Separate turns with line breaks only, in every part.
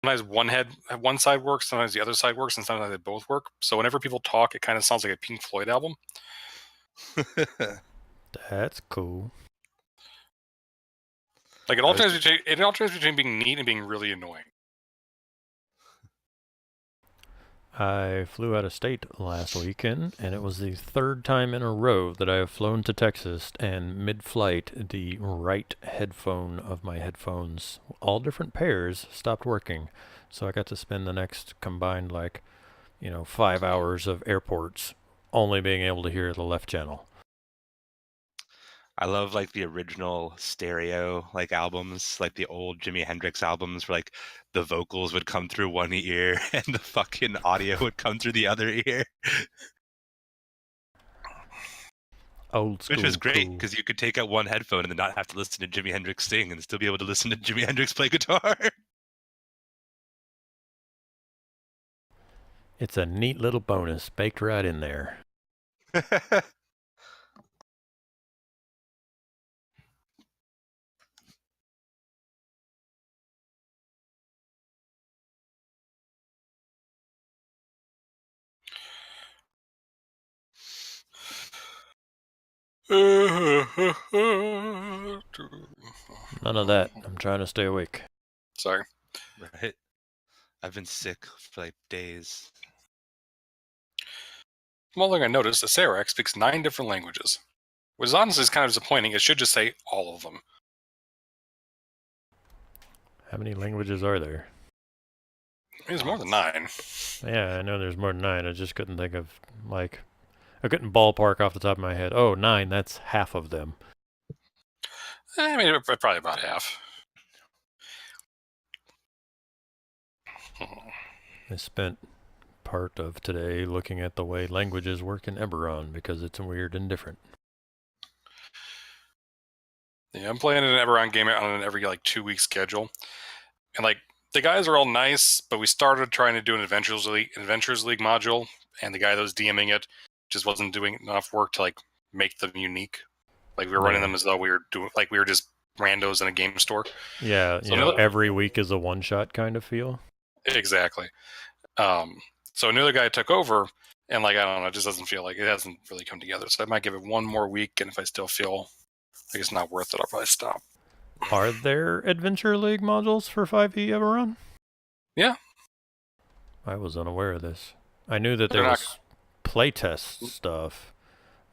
one side works, sometimes the other side works, and sometimes they both work. So whenever people talk, it kind of sounds like a Pink Floyd album.
That's cool.
Like it alternates between being neat and being really annoying.
I flew out of state last weekend, and it was the third time in a row that I have flown to Texas, and mid-flight, the right headphone of my headphones, all different pairs, stopped working. So I got to spend the next combined, 5 hours of airports only being able to hear the left channel.
I love like the original stereo like albums, like the old Jimi Hendrix albums where like the vocals would come through one ear and the fucking audio would come through the other ear.
Old school.
Which was great
cool.
because you could take out one headphone and then not have to listen to Jimi Hendrix sing and still be able to listen to Jimi Hendrix play guitar.
It's a neat little bonus baked right in there. None of that. I'm trying to stay awake.
Sorry.
Right. I've been sick for like days.
One thing I noticed, Acerac speaks 9 different languages, which is honestly kind of disappointing. It should just say all of them.
How many languages are there?
There's more than 9.
Yeah, I know there's more than 9. I just couldn't think of, I couldn't ballpark off the top of my head. Oh, 9, that's half of them.
I mean, probably about half.
I spent part of today looking at the way languages work in Eberron because it's weird and different.
Yeah, I'm playing an Eberron game on an every 2-week schedule, and the guys are all nice, but we started trying to do an Adventures League module, and the guy that was DMing it just wasn't doing enough work to make them unique. We were running them as though we were just randos in a game store.
Yeah, so every week is a one-shot kind of feel.
Exactly. So another guy took over, and I don't know, it just doesn't feel like it hasn't really come together. So I might give it one more week, and if I still feel like it's not worth it, I'll probably stop.
Are there Adventure League modules for 5e Eberron?
Yeah.
I was unaware of this. I knew that there was playtest stuff,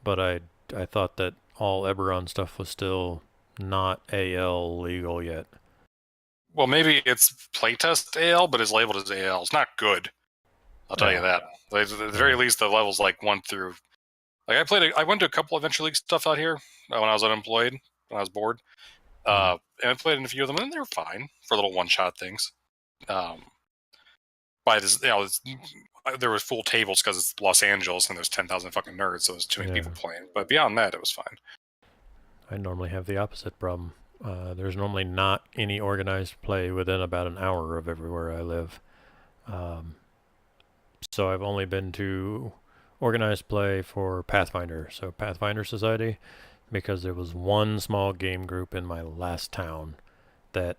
but I thought that all Eberron stuff was still not AL legal yet.
Well, maybe it's playtest AL, but it's labeled as AL. It's not good. I'll tell you that. At the very least, the levels 1 through. I went to a couple Adventure League stuff out here when I was unemployed, when I was bored, and I played in a few of them, and they were fine for little one-shot things. By this, there were full tables because it's Los Angeles and there's 10,000 fucking nerds, so there's too many people playing. But beyond that, it was fine.
I normally have the opposite problem. There's normally not any organized play within about an hour of everywhere I live. So I've only been to organized play for Pathfinder, so Pathfinder Society, because there was one small game group in my last town that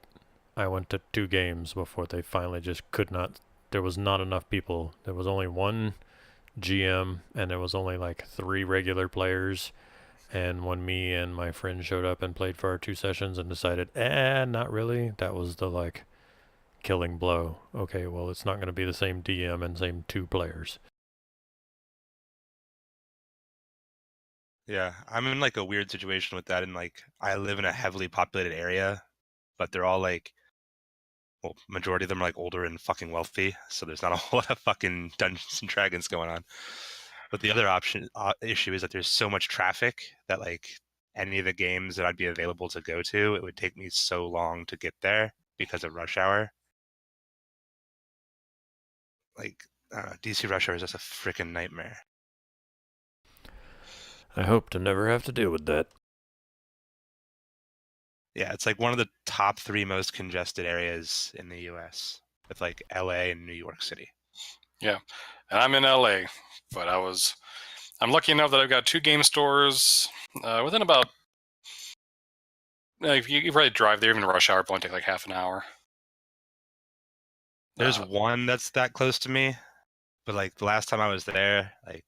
I went to 2 games before they finally just could not. There was not enough people. There was only one GM, and there was only 3 regular players. And when me and my friend showed up and played for our 2 sessions and decided, not really, that was the killing blow. Okay, well, it's not going to be the same DM and same 2 players.
Yeah, I'm in a weird situation with that, and I live in a heavily populated area, but they're all majority of them are older and fucking wealthy, so there's not a whole lot of fucking Dungeons and Dragons going on. But the other issue is that there's so much traffic that any of the games that I'd be available to go to, it would take me so long to get there because of rush hour. DC rush hour is just a freaking nightmare.
I hope to never have to deal with that.
Yeah, it's one of the top 3 most congested areas in the U.S. with LA and New York City.
Yeah, and I'm in LA, but I'm lucky enough that I've got 2 game stores within about. If you probably drive there, even rush hour, it won't take half an hour.
There's one that's that close to me, but like the last time I was there, like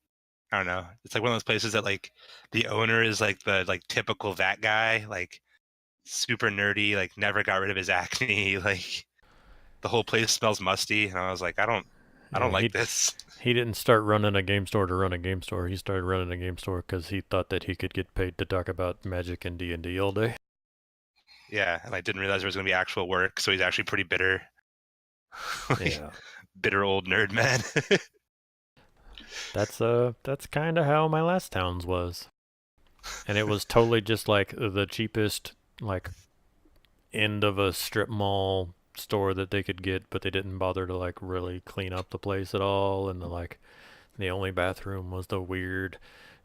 I don't know, it's like one of those places that like the owner is like the like typical that guy, like super nerdy, like never got rid of his acne, like the whole place smells musty, and I was like, I don't
Yeah,
like this.
he didn't start running a game store to run a game store. He started running a game store because he thought that he could get paid to talk about Magic and D&D all day.
Yeah, and I didn't realize there was gonna be actual work, so he's actually pretty bitter. Like,
Yeah,
bitter old nerd man.
that's kind of how my last town's was, and it was totally just like the cheapest like end of a strip mall store that they could get, but they didn't bother to like really clean up the place at all, and the only bathroom was the weird.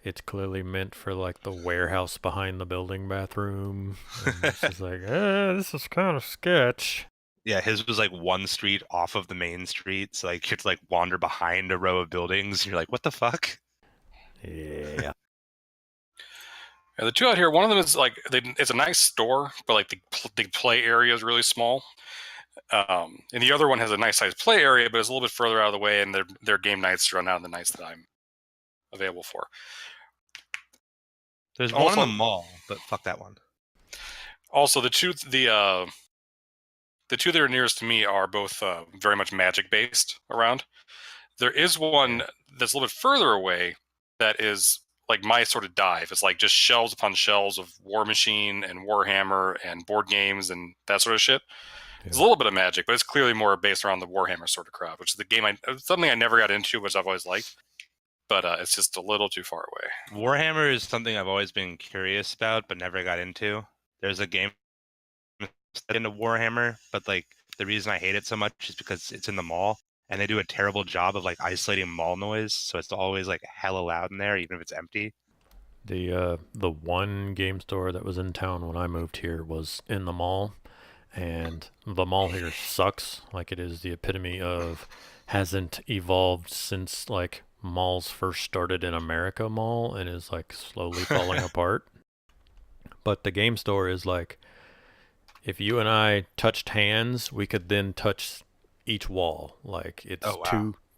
It's clearly meant for like the warehouse behind the building bathroom. And it's just like, this is kind of sketch.
Yeah, his was like one street off of the main street, so like you had to like wander behind a row of buildings, and you're like, what the fuck?
Yeah.
Yeah, the two out here, one of them is like it's a nice store, but like the play area is really small. And the other one has a nice sized play area, but it's a little bit further out of the way, and their game nights run out on the nights that I'm available for.
There's one in the mall, but fuck that one.
Also, the two that are nearest to me are both very much Magic based around. There is one that's a little bit further away that is like my sort of dive. It's like just shelves upon shelves of War Machine and Warhammer and board games and that sort of shit. It's a little bit of Magic, but it's clearly more based around the Warhammer sort of crowd, which is the game something I never got into, which I've always liked. But it's just a little too far away.
Warhammer is something I've always been curious about, but never got into. There's a game into Warhammer, but like the reason I hate it so much is because it's in the mall, and they do a terrible job of like isolating mall noise, so it's always like hella loud in there, even if it's empty.
The one game store that was in town when I moved here was in the mall, and the mall here sucks. Like it is the epitome of hasn't evolved since like malls first started in America mall and is like slowly falling apart. But the game store is like if you and I touched hands, we could then touch each wall. Like it's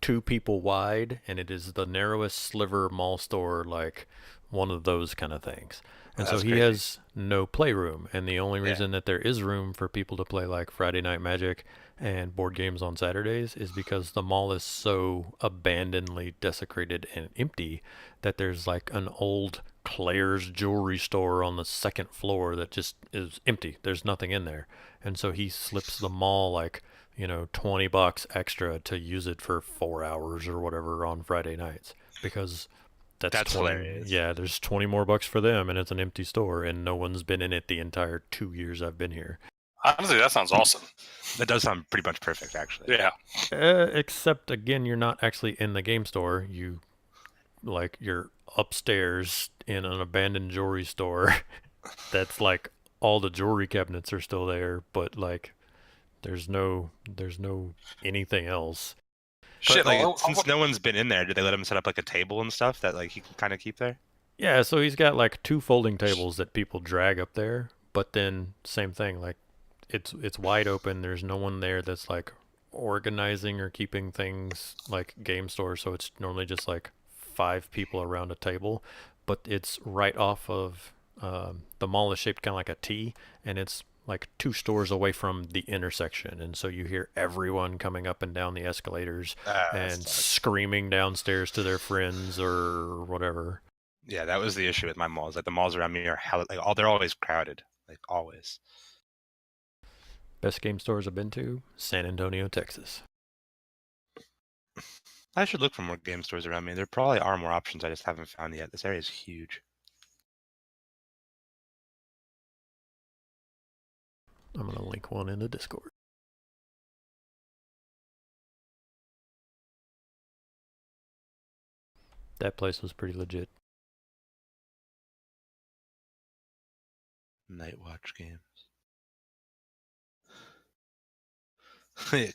two people wide, and it is the narrowest sliver mall store, like one of those kind of things. And so he
crazy.
has no playroom, and the only reason that there is room for people to play like Friday Night Magic and board games on Saturdays is because the mall is so abandonedly desecrated and empty that there's like an old Claire's jewelry store on the second floor that just is empty. There's nothing in there. And so he slips the mall like, $20 extra to use it for 4 hours or whatever on Friday nights because that's 20,
hilarious.
Yeah, there's 20 more bucks for them, and it's an empty store, and no one's been in it the entire 2 years I've been here.
Honestly, that sounds awesome.
That does sound pretty much perfect, actually.
Yeah.
Except again, you're not actually in the game store. You're upstairs in an abandoned jewelry store. That's like all the jewelry cabinets are still there, but like there's no anything else.
Shit,
like, since no one's been in there, did they let him set up like a table and stuff that like he can kind of keep there?
Yeah, so he's got like 2 folding tables that people drag up there, but then same thing, like it's wide open. There's no one there that's like organizing or keeping things like game store, so it's normally just like 5 people around a table, but it's right off of the mall is shaped kind of like a T, and it's like 2 stores away from the intersection, and so you hear everyone coming up and down the escalators and screaming downstairs to their friends or whatever.
Yeah, that was the issue with my malls. Like the malls around me are they're always crowded, like always.
Best game stores I've been to, San Antonio, Texas.
I should look for more game stores around me. There probably are more options I just haven't found yet. This area is huge.
I'm going to link one in the Discord. That place was pretty legit.
Night Watch games.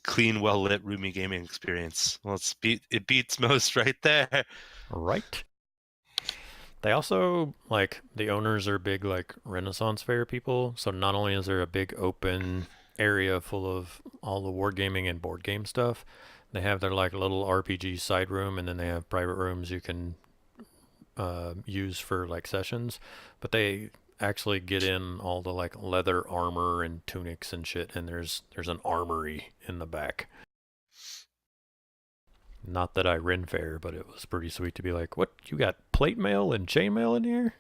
Clean, well-lit, roomy gaming experience. Well, it beats most right there.
Right. They also, like, the owners are big, like, Renaissance fair people. So not only is there a big open area full of all the wargaming and board game stuff. They have their like little RPG side room, and then they have private rooms you can use for like sessions. But they actually get in all the like leather armor and tunics and shit, and there's an armory in the back. Not that I rin fair, but it was pretty sweet to be like, what, you got plate mail and chain mail in here?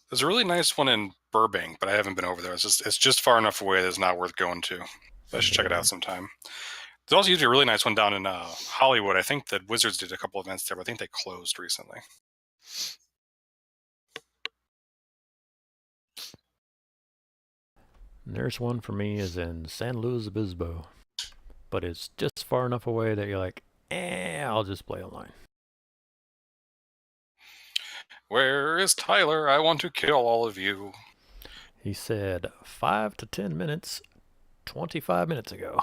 There's a really nice one in Burbank, but I haven't been over there. It's just far enough away that it's not worth going to. But I should check it out sometime. There's also usually a really nice one down in Hollywood. I think that Wizards did a couple events there, but I think they closed recently.
There's one for me is in San Luis Obispo, but it's just far enough away that you're like, I'll just play online.
Where is Tyler? I want to kill all of you.
He said 5 to 10 minutes, 25 minutes ago.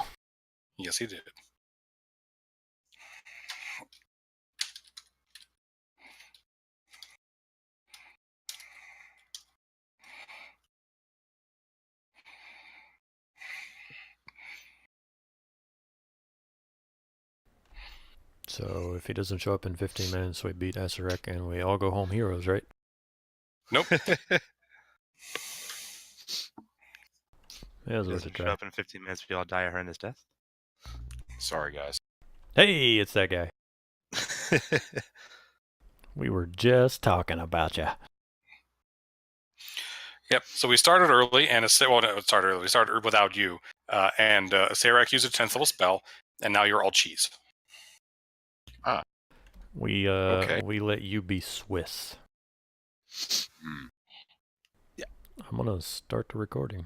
Yes, he did.
So if he doesn't show up in 15 minutes, we beat Esarek and we all go home heroes, right?
Nope.
Yeah,
Doesn't show up in 15 minutes. We all die a horrendous death.
Sorry, guys.
Hey, it's that guy. We were just talking about you.
Yep. So we started early, and we started without you, and Sarak used a 10th level spell, and now you're all cheese.
We
Okay.
we let you be Swiss.
Yeah.
I'm gonna start the recording.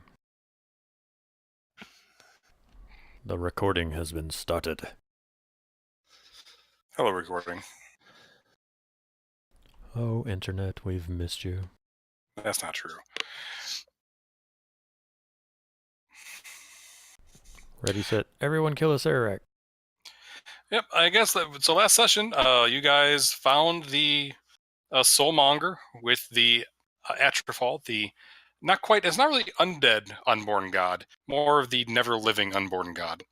The recording has been started.
Hello, recording.
Oh, internet, we've missed you.
That's not true.
Ready, set, everyone kill a Sarak.
Yep, I guess so. Last session, you guys found the soulmonger with the Atropol, the it's not really undead unborn god, more of the never living unborn god.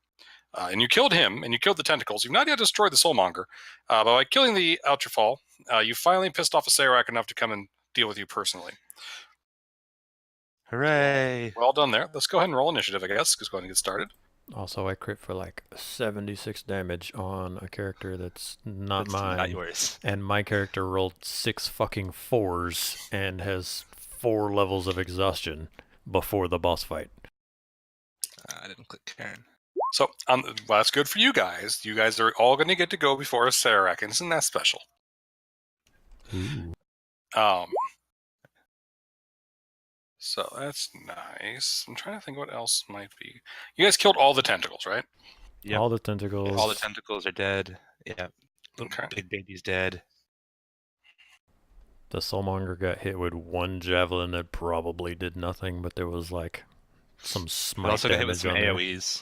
And you killed him, and you killed the tentacles. You've not yet destroyed the soulmonger, but by killing the Atropol, you finally pissed off a Sarak enough to come and deal with you personally.
Hooray!
Well done there. Let's go ahead and roll initiative, I guess. Just go ahead and get started.
Also, I crit for like 76 damage on a character that's not mine.
Not yours.
And my character rolled 6 fucking 4s and has 4 levels of exhaustion before the boss fight.
I didn't click Karen.
So, well, that's good for you guys. You guys are all going to get to go before a Sarak, and isn't that special?
Ooh.
So that's nice. I'm trying to think what else might be. You guys killed all the tentacles, right?
Yep.
All the tentacles.
All the tentacles are dead. Yeah.
Okay.
Big baby's dead.
The soulmonger got hit with 1 javelin that probably did nothing, but there was like some smite
Also got hit
damage
with some
on there.
AoEs.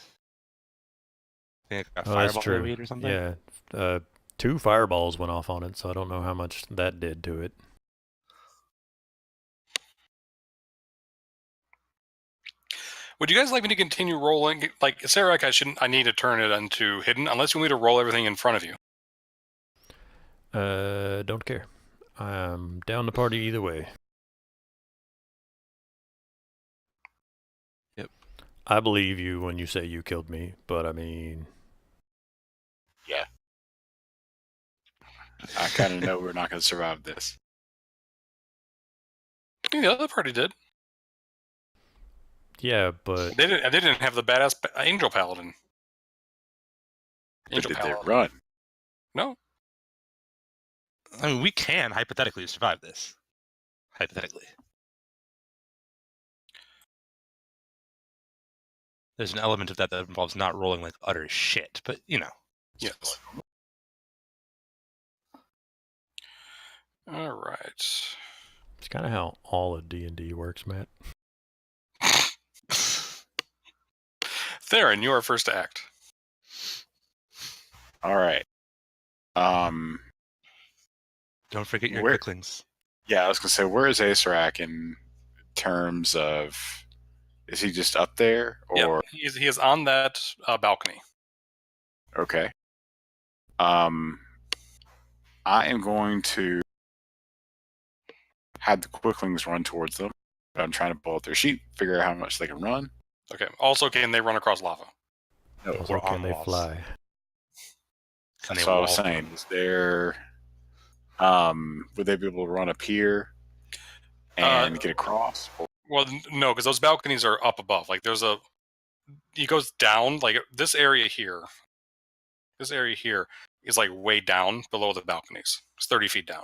I think it got
Oh, that's
fireball
true.
AoE or something.
Yeah. 2 fireballs went off on it, so I don't know how much that did to it.
Would you guys like me to continue rolling? Like Sarak, I need to turn it into hidden, unless you want me to roll everything in front of you.
Don't care. I'm down the party either way.
Yep.
I believe you when you say you killed me, but I mean...
Yeah. I kind of know we're not going to survive this.
I think the other party did.
Yeah, but...
They didn't have the badass Angel Paladin.
But did they run?
No.
I mean, we can hypothetically survive this. Hypothetically. There's an element of that involves not rolling like utter shit, but you know.
Yes. All right.
It's kind of how all of D&D works, Matt.
Theron, you are first to act.
All right.
Don't forget your quicklings.
Yeah, I was going to say, where is Asarak in terms of Is he just up there, or
Yeah, he is on that balcony.
okay? I am going to have the quicklings run towards them. I'm trying to pull up their sheet, figure out how much they can run.
Okay. Also, can they run across lava?
No,
Also,
we're on
can they
walls.
fly?
Can
that's
they
what I was
wall
saying.
run?
Is there? Would they be able to run up here and get across?
Well, no, because those balconies are up above. Like he goes down. Like this area here. This area here is like way down below the balconies. It's 30 feet down.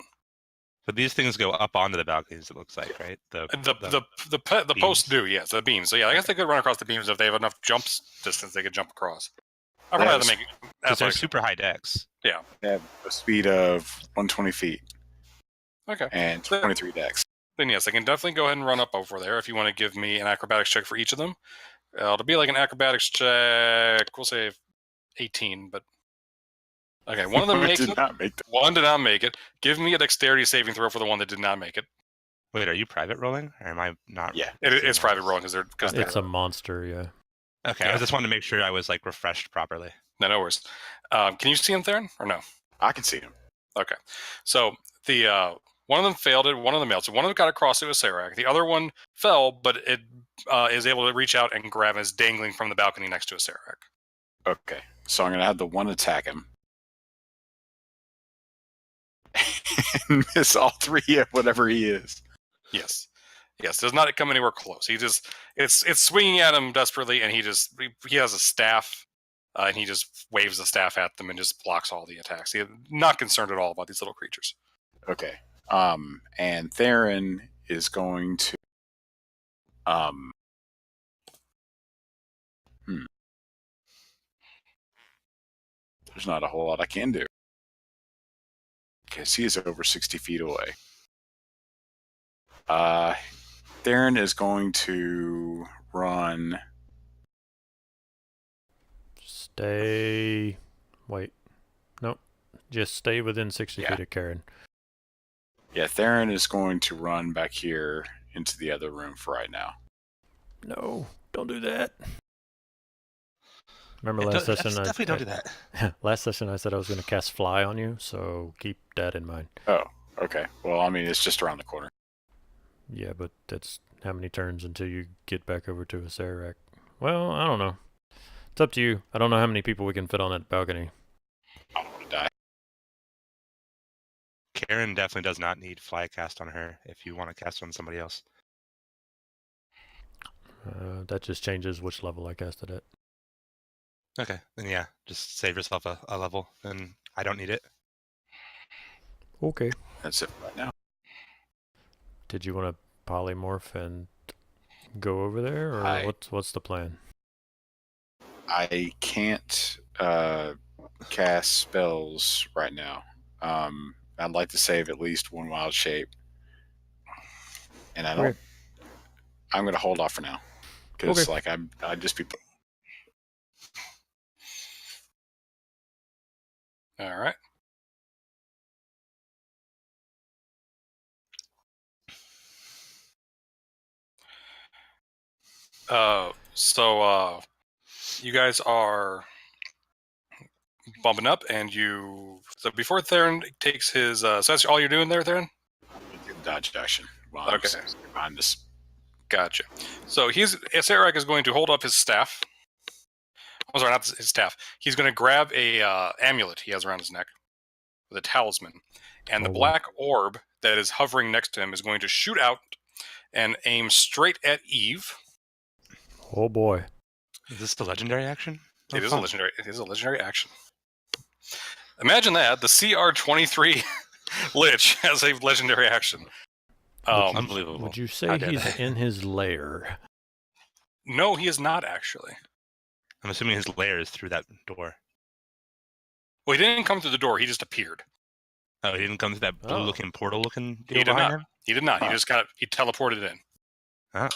But these things go up onto the balconies. It looks like, right?
The posts do, yes, the beams. So yeah, I guess they could run across the beams if they have enough jumps distance. They could jump across. I
They
probably
have
have to make
because
that's
they're
like
super high decks.
They have a speed of 120 feet
okay.
and 23 decks.
Then yes, I can definitely go ahead and run up over there if you want to give me an acrobatics check for each of them. It'll be like an acrobatics check. We'll say 18, but okay. One of them makes
did
it.
not make that.
One did not make it. Give me a dexterity saving throw for the one that did not make it.
Wait, are you private rolling, or am I not?
Yeah.
It's
seeing
private
this?
rolling because
Okay.
It's a monster, yeah.
Okay, I just wanted to make sure I was like refreshed properly.
no worries. Can you see him, Theron, or no?
I can see him.
Okay, so the one of them failed it, one of them failed. So one of them got across to a Serac. The other one fell, but it is able to reach out and grab and is dangling from the balcony next to a Serac.
Okay, so I'm gonna have the one attack him and miss all three of whatever he is.
Yes, does not come anywhere close. He just it's swinging at him desperately, and he has a staff, and he just waves the staff at them and just blocks all the attacks. He's not concerned at all about these little creatures.
Okay, and Theron is going to there's not a whole lot I can do because he is over 60 feet away. Theron is going to run.
Stay. Wait. Nope. Just stay within 60
Yeah.
feet of Karen.
Yeah, Theron is going to run back here into the other room for right now.
No, don't do that. Remember
Yeah,
last session?
definitely don't do that.
Last session I said I was going to cast Fly on you, so keep that in mind.
Oh, okay. Well, I mean, it's just around the corner.
Yeah, but that's how many turns until you get back over to a Serac? Well, I don't know. It's up to you. I don't know how many people we can fit on that balcony.
I don't want to die.
Karen definitely does not need fly cast on her if you want to cast on somebody else.
That just changes which level I cast it at.
Okay, then yeah, just save yourself a level, and I don't need it.
Okay.
That's it right now.
Did you want to polymorph and go over there, or what's the plan?
I can't cast spells right now. I'd like to save at least one wild shape, and I don't.
Okay.
I'm going to hold off for now because,
Okay.
I'd just be.
All right. So you guys are bumping up, and so before Theron takes his, so that's all you're doing there, Theron?
Dodge action. Well,
Okay.
behind this.
Gotcha. So Serac is going to hold up his staff. Oh, sorry, not his staff. He's going to grab a amulet he has around his neck with a talisman, and the
Oh, boy.
black orb that is hovering next to him is going to shoot out and aim straight at Eve.
Oh boy.
Is this the legendary action?
It is a legendary action. Imagine that the CR23 Lich has a legendary action.
Unbelievable.
Would you
How
say
dare
he's
they?
in his lair?
No, he is not actually.
I'm assuming his lair is through that door.
Well, he didn't come through the door. He just appeared.
Oh, he didn't come through that blue-looking portal-looking deal
He did
behind
not.
him?
He did not.
Huh.
He teleported in.
Oh.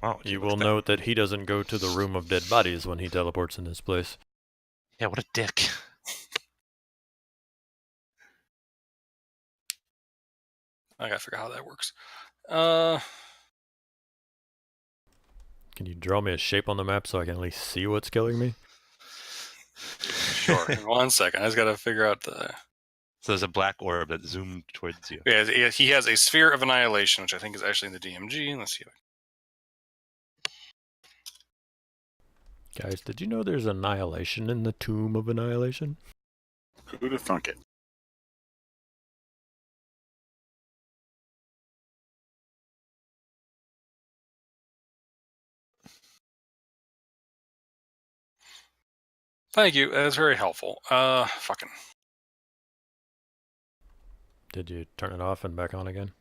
Wow,
You
look
will
at that.
note that he doesn't go to the room of dead bodies when he teleports in this place.
Yeah, what a dick.
I gotta figure out how that works.
Can you draw me a shape on the map so I can at least see what's killing me?
Sure. In 1 second. I just got to figure out the.
So there's a black orb that zoomed towards you.
Yeah, he has a Sphere of Annihilation, which I think is actually in the DMG. Let's see.
Guys, did you know there's annihilation in the Tomb of Annihilation?
Who'd have thunk it?
Thank you. That's very helpful. Fucking.
Did you turn it off and back on again?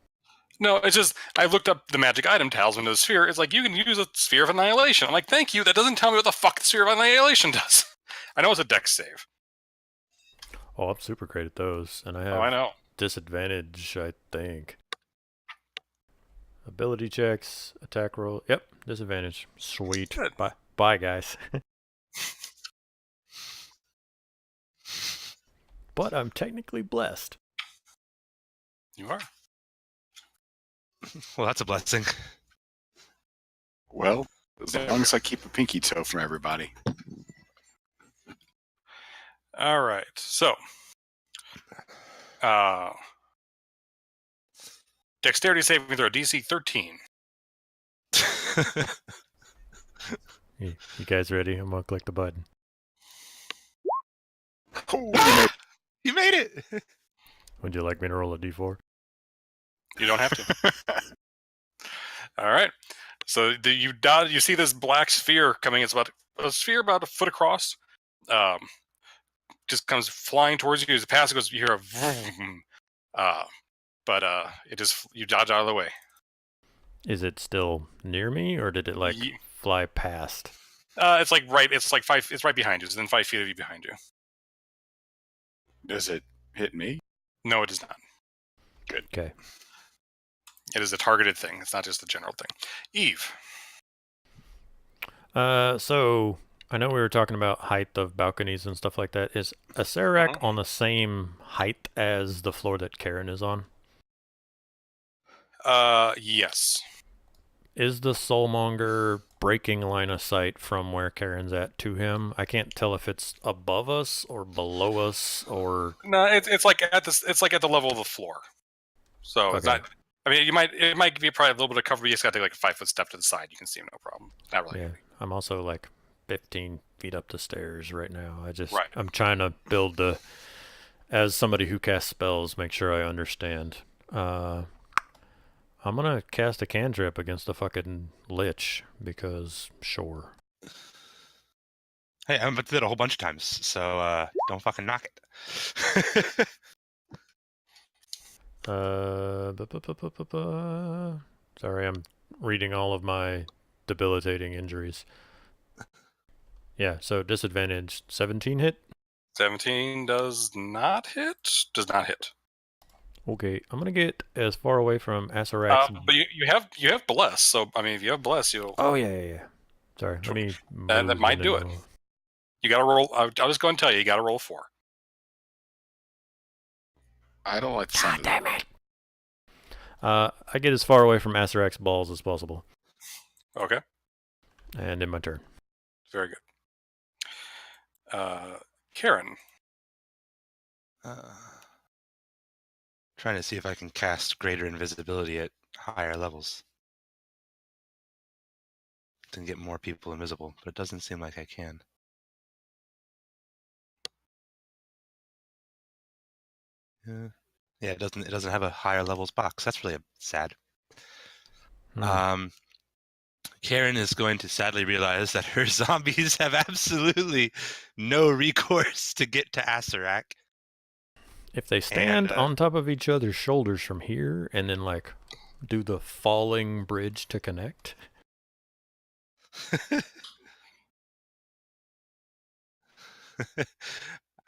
No, it's just I looked up the magic item talisman of the sphere. It's like you can use a Sphere of Annihilation. I'm like, thank you. That doesn't tell me what the fuck the Sphere of Annihilation does. I know it's a dex save.
Oh, I'm super great at those, and I have
Oh, I know.
disadvantage, I think. Ability checks, attack roll. Yep, disadvantage. Sweet.
Good.
Bye, guys. But I'm technically blessed.
You are.
Well, that's a blessing.
Well, as long as I keep a pinky toe from everybody.
All right. So, dexterity saving throw DC 13.
You guys ready? I'm gonna click the button.
Oh,
You made it!
Would you like me to roll a d4?
You don't have to. All right. So you see this black sphere coming. It's about a sphere about a foot across. Just comes flying towards you. As it passes, goes. You hear a vroom. But it just you dodge out of the way.
Is it still near me, or did it like fly past?
It's like right. It's like five. It's right behind you. It's within 5 feet of you behind you.
does it hit me?
No, it does not.
Good.
Okay.
It is a targeted thing. It's not just a general thing. Eve.
So I know we were talking about height of balconies and stuff like that. Is a Serac on the same height as the floor that Karen is on?
Yes.
Is the Soulmonger breaking line of sight from where Karen's at to him? I can't tell if it's above us or below us or.
No, it's like at this. It's like at the level of the floor. So it's
Okay.
not. I mean, it might give you probably a little bit of cover. But you just got to take like a 5-foot step to the side. You can see him, no problem. Not really.
Yeah, I'm also like 15 feet up the stairs right now.
Right.
I'm trying to build as somebody who casts spells, make sure I understand. I'm gonna cast a cantrip against the fucking lich because sure.
Hey, I'm about to do it a whole bunch of times, so don't fucking knock it.
Sorry, I'm reading all of my debilitating injuries. Yeah, so disadvantage 17 hit.
17 does not hit. Does not hit.
Okay, I'm gonna get as far away from Asarak's.
But you have bless. So I mean, if you have bless, you'll.
Oh yeah. Sorry, let me.
That might do it. You got to roll. I'll just go and tell you. You got to roll 4.
I don't like the sound of that.
Damn it! I get as far away from Asarak's balls as possible.
Okay.
And in my turn.
Very good. Karen.
Trying to see if I can cast greater invisibility at higher levels. To get more people invisible, but it doesn't seem like I can. Yeah, it doesn't have a higher levels box. That's really sad. Karen is going to sadly realize that her zombies have absolutely no recourse to get to Asarak.
If they stand on top of each other's shoulders from here and then like do the falling bridge to connect.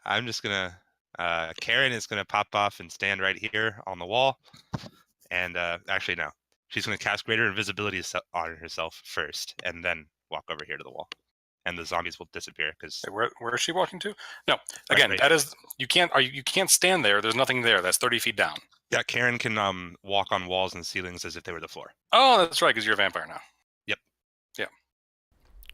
I'm just gonna Karen is gonna pop off and stand right here on the wall, and actually no, she's gonna cast greater invisibility on herself first, and then walk over here to the wall, and the zombies will disappear. Because
where is she walking to? No, again,
right
that is you can't stand there. There's nothing there. That's 30 feet down.
yeah, Karen can walk on walls and ceilings as if they were the floor.
Oh, that's right, because you're a vampire now.
Yep.
Yeah.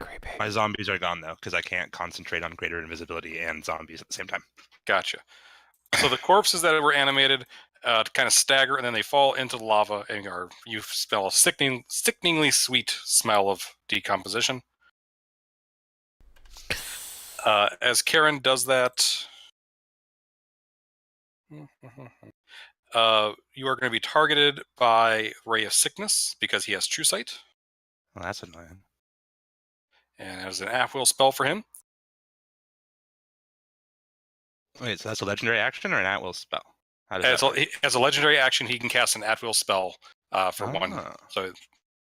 Creepy.
My zombies are gone though, because I can't concentrate on greater invisibility and zombies at the same time.
Gotcha. So the corpses that were animated kind of stagger, and then they fall into the lava, and you smell a sickeningly sweet smell of decomposition. As Karen does that, you are going to be targeted by Ray of Sickness because he has True Sight,
Well, that's annoying.
and as an at-will spell for him.
Wait, so that's a legendary action or an at-will spell? How does that work?
As a legendary action, he can cast an at-will spell for one.
Ah.
So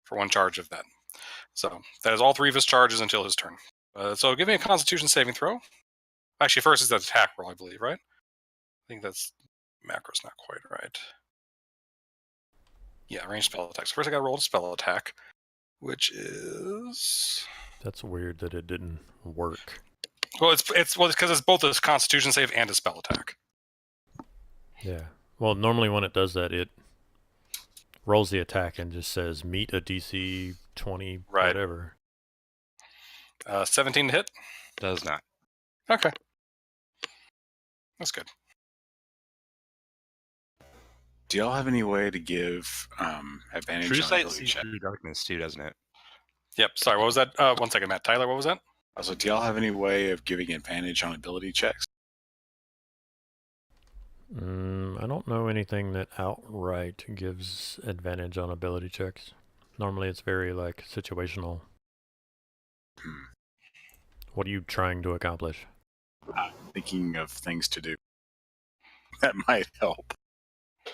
for one charge of that. So that is all 3 of his charges until his turn. So give me a Constitution saving throw. Actually, first is that attack roll, I believe, right? I think that's macro's not quite right. Yeah, ranged spell attacks. First, I got to roll a spell attack, which is.
That's weird that it didn't work.
Well, it's because it's both a Constitution save and a spell attack.
Yeah. Well, normally when it does that, it rolls the attack and just says meet a DC 20
Right.
whatever.
17 to hit.
Does not.
Okay, that's good.
Do y'all have any way to give advantage
True
on
sight
ability
sees
check?
through darkness too, doesn't it?
Yep. Sorry, what was that? 1 second, Matt. Tyler, what was that?
Also, do y'all have any way of giving advantage on ability checks?
I don't know anything that outright gives advantage on ability checks. Normally it's very like situational. What are you trying to accomplish?
Thinking of things to do that might help. I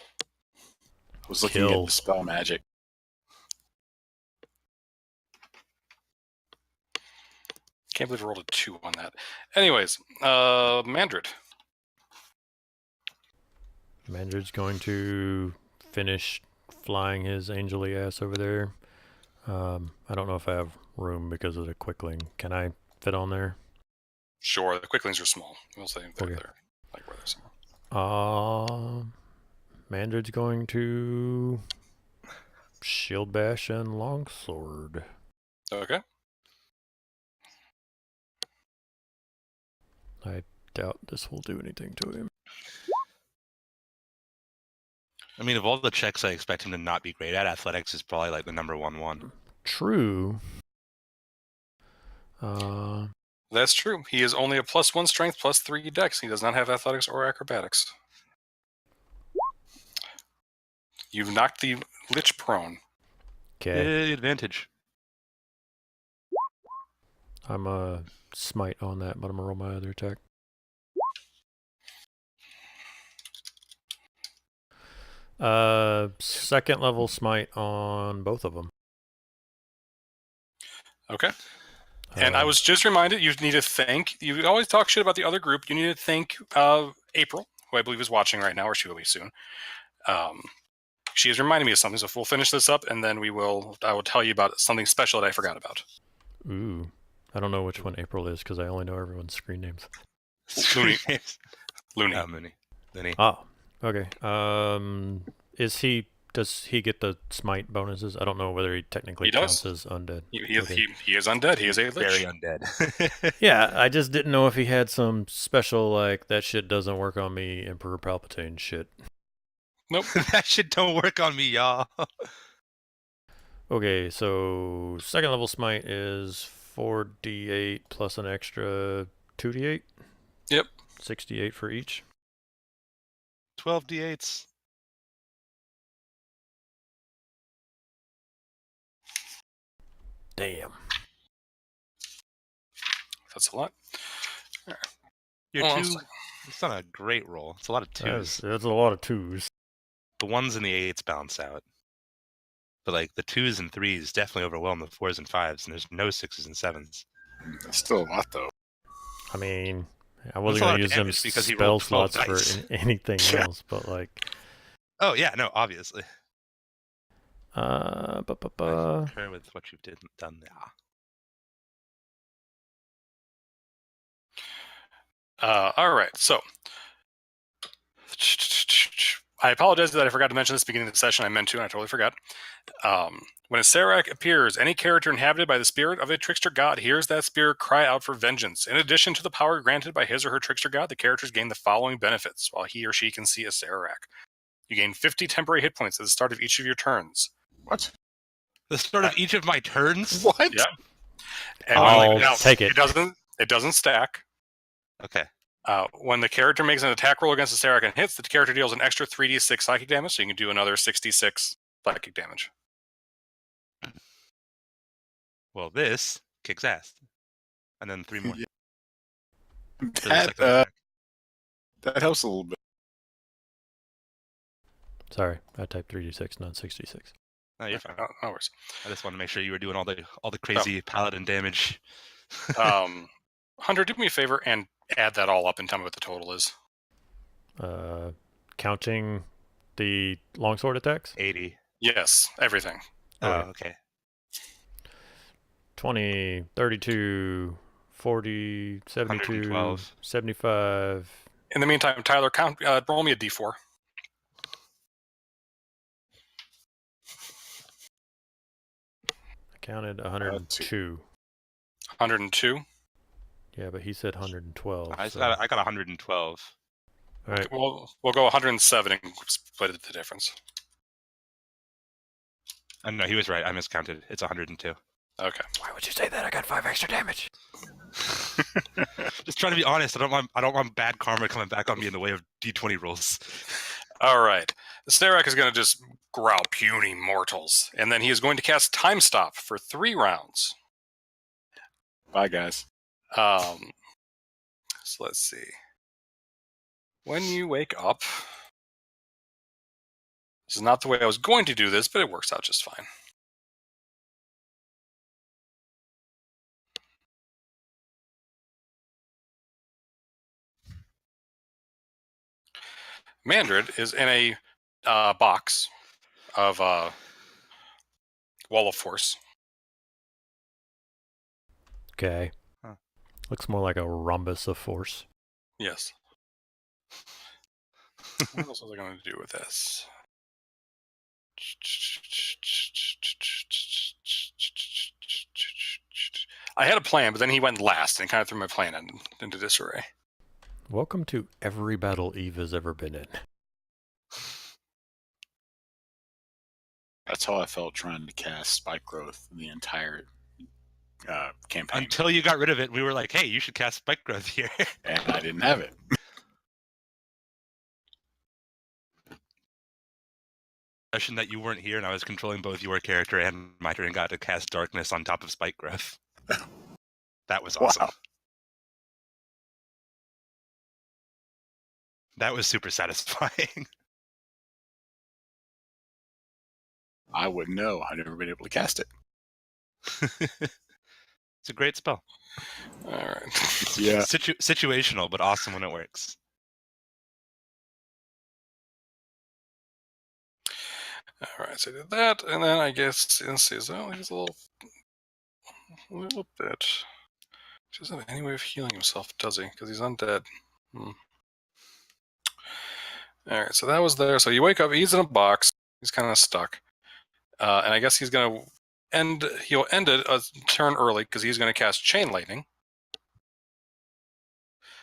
was looking at
Kill.
the spell magic.
Can't believe I rolled a 2 on that. Anyways, Mandrid.
Mandrid's going to finish flying his angel-y ass over there. I don't know if I have room because of the quickling. Can I fit on there?
Sure, the quicklings are small. We'll say they're
Okay.
there, like where they're small.
Mandrid's going to shield bash and longsword.
Okay.
I doubt this will do anything to him.
I mean, of all the checks I expect him to not be great at, athletics is probably like the number one.
True.
That's true. He is only a +1 strength, +3 dex. He does not have athletics or acrobatics. You've knocked the Lich prone.
Okay.
Advantage.
I'm a smite on that, but I'm gonna roll my other attack. Second level smite on both of them.
Okay. And I was just reminded, you need to thank, you always talk shit about the other group, you need to thank April, who I believe is watching right now, or she will be soon. She is reminding me of something, so we'll finish this up, and then I will tell you about something special that I forgot about.
Ooh. I don't know which one April is, because I only know everyone's screen names.
Looney. Looney.
Looney.
Oh, okay. Does he get the smite bonuses? I don't know whether he technically counts as undead.
He
Okay.
is undead. He is a lich.
Very undead.
Yeah, I just didn't know if he had some special, like, that shit doesn't work on me, Emperor Palpatine shit.
Nope.
That shit don't work on me, y'all.
Okay, so second level smite is 4d8 plus an extra 2d8?
Yep.
68 for each.
12 d8s.
Damn.
That's a lot.
Your
Oh,
two. It's not a great roll. It's a lot of twos.
That's a lot of twos.
The ones and the eights balance out. But like the twos and threes definitely overwhelm the fours and fives, and there's no sixes and sevens.
That's still a lot, though.
I mean, I
That's
wasn't
a lot
going to
of
use them
damage because he
spell
rolled 12
slots
dice.
for anything
Yeah.
else, but like...
Oh yeah, no, obviously.
Uh,
I concur with what you've done there.
All right, so I apologize that I forgot to mention this at the beginning of the session. I meant to, and I totally forgot. When a Serac appears, any character inhabited by the spirit of a trickster god hears that spirit cry out for vengeance. In addition to the power granted by his or her trickster god, the characters gain the following benefits while he or she can see a Serac. You gain 50 temporary hit points at the start of each of your turns.
What?
The start of each of my turns?
What?
Yeah. And
I'll take it.
It doesn't stack.
Okay.
When the character makes an attack roll against the Serac and hits, the character deals an extra 3d6 psychic damage, so you can do another 66 psychic damage.
Well, this kicks ass. And then 3 more.
Yeah.
For the second attack.
That helps a little bit.
Sorry, I typed 3d6, not 66.
No, you're fine.
No worries.
I just want to make sure you were doing all the crazy paladin damage.
Hunter, do me a favor and add that all up and tell me what the total is.
Counting the longsword attacks?
80.
Yes, everything.
Oh,
Okay.
okay.
20, 32, 40, 72,
112.
75.
In the meantime, Tyler, roll me a d4.
I counted 102.
102.
Yeah, but he said 112.
I
so-
got 112.
All right.
We'll go 107 and split the difference.
No, he was right. I miscounted. It's 102.
Okay.
Why would you say that? I got 5 extra damage.
Just trying to be honest. I don't want bad karma coming back on me in the way of D20 rolls.
All right. The Serac is going to just growl puny mortals, and then he is going to cast Time Stop for 3 rounds.
Bye, guys.
So let's see. When you wake up, this is not the way I was going to do this, but it works out just fine. Mandrid is in a box of Wall of Force.
Okay.
Huh.
Looks more like a rhombus of force.
Yes. What else was I going to do with this? I had a plan, but then he went last and kind of threw my plan into disarray.
Welcome to every battle Eve has ever been in.
That's how I felt trying to cast Spike Growth the entire campaign.
Until you got rid of it, we were like, hey, you should cast Spike Growth here.
And I didn't have it.
Session that you weren't here and I was controlling both your character and my turn and got to cast Darkness on top of Spike Growth. That was awesome.
Wow.
That was super satisfying.
I wouldn't know. I'd never been able to cast it.
It's a great spell.
All right.
Yeah.
Situational, but awesome when it works.
All right, so I did that, and then I guess let's see, so he's a little bit. He doesn't have any way of healing himself, does he? Because he's undead. All right, so that was there. So you wake up, he's in a box. He's kind of stuck, and I guess he's gonna he'll end it a turn early because he's gonna cast Chain Lightning.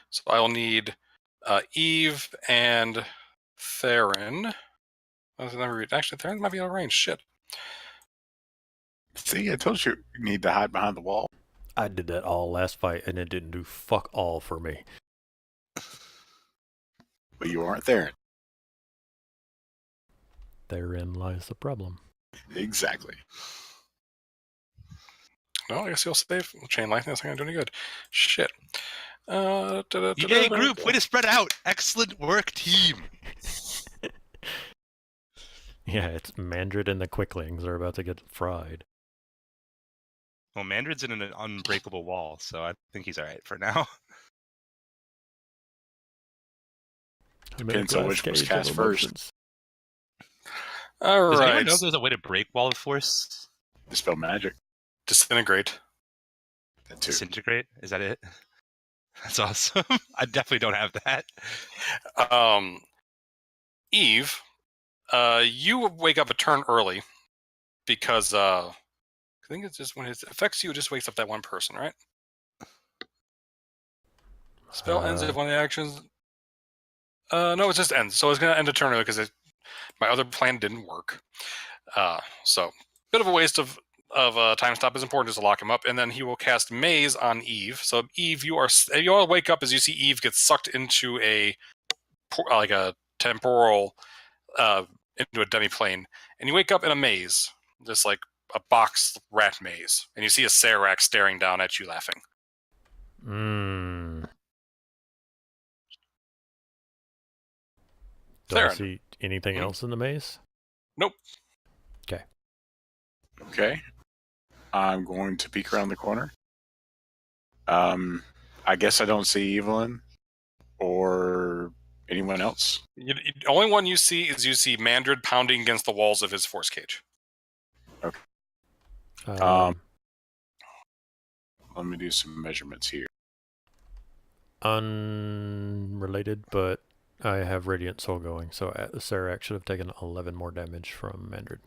So I'll need Eve and Theron. Actually, Theron might be out of range. Shit.
See, I told you you need to hide behind the wall.
I did that all last fight, and it didn't do fuck all for me.
But you aren't there.
Therein lies the problem.
Exactly.
No, I guess he'll save Chain Lightning. That's not going to do any good. Shit.
Yay, group! Way to spread out! Excellent work, team!
Yeah, it's Mandrid and the Quicklings are about to get fried.
Well, Mandrid's in an unbreakable wall, so I think he's alright for now.
Depends on which was cast first.
All
Does anyone
right.
know if there's a way to break Wall of Force?
Dispel magic.
Disintegrate.
That too.
Disintegrate? Is that it? That's awesome. I definitely don't have that.
Eve You wake up a turn early because I think it's just when it affects you, it just wakes up that one person, right? Spell ends if one of the actions. No, it just ends. So it's going to end a turn early because my other plan didn't work. So bit of a waste of time stop. Is important just to lock him up, and then he will cast Maze on Eve. So Eve, you all wake up as you see Eve get sucked into a temporal into a demiplane, and you wake up in a maze, just like a box rat maze, and you see a Serac staring down at you, laughing.
Do I
Theron.
see anything else in the maze?
Nope.
Okay.
Okay. I'm going to peek around the corner. I guess I don't see Evelyn or anyone else.
The only one you see is Mandred pounding against the walls of his force cage.
Okay. Let me do some measurements here.
Unrelated, but I have Radiant Soul going, so Serac should have taken 11 more damage from Mandred.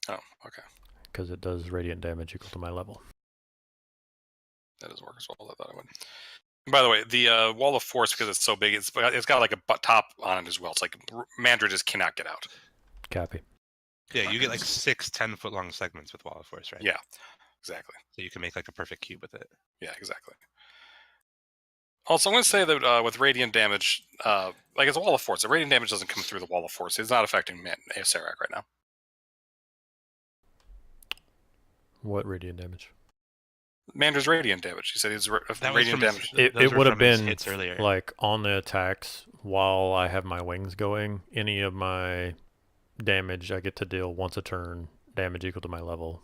Oh, okay.
Because it does radiant damage equal to my level.
That doesn't work as well as I thought it would. And by the way, the wall of force, because it's so big, it's got like a top on it as well. It's like Mandred just cannot get out.
Copy.
Yeah, you get like 6 10-foot long segments with Wall of Force, right?
Yeah, exactly.
So you can make like a perfect cube with it.
Yeah, exactly. Also, I'm going to say that with radiant damage, like it's a wall of force, the radiant damage doesn't come through the wall of force. It's not affecting Serac right now.
What radiant damage?
Mandred's radiant damage. He said he's radiant damage.
It would have been hits earlier. Like on the attacks while I have my wings going. Any of my damage I get to deal once a turn, damage equal to my level.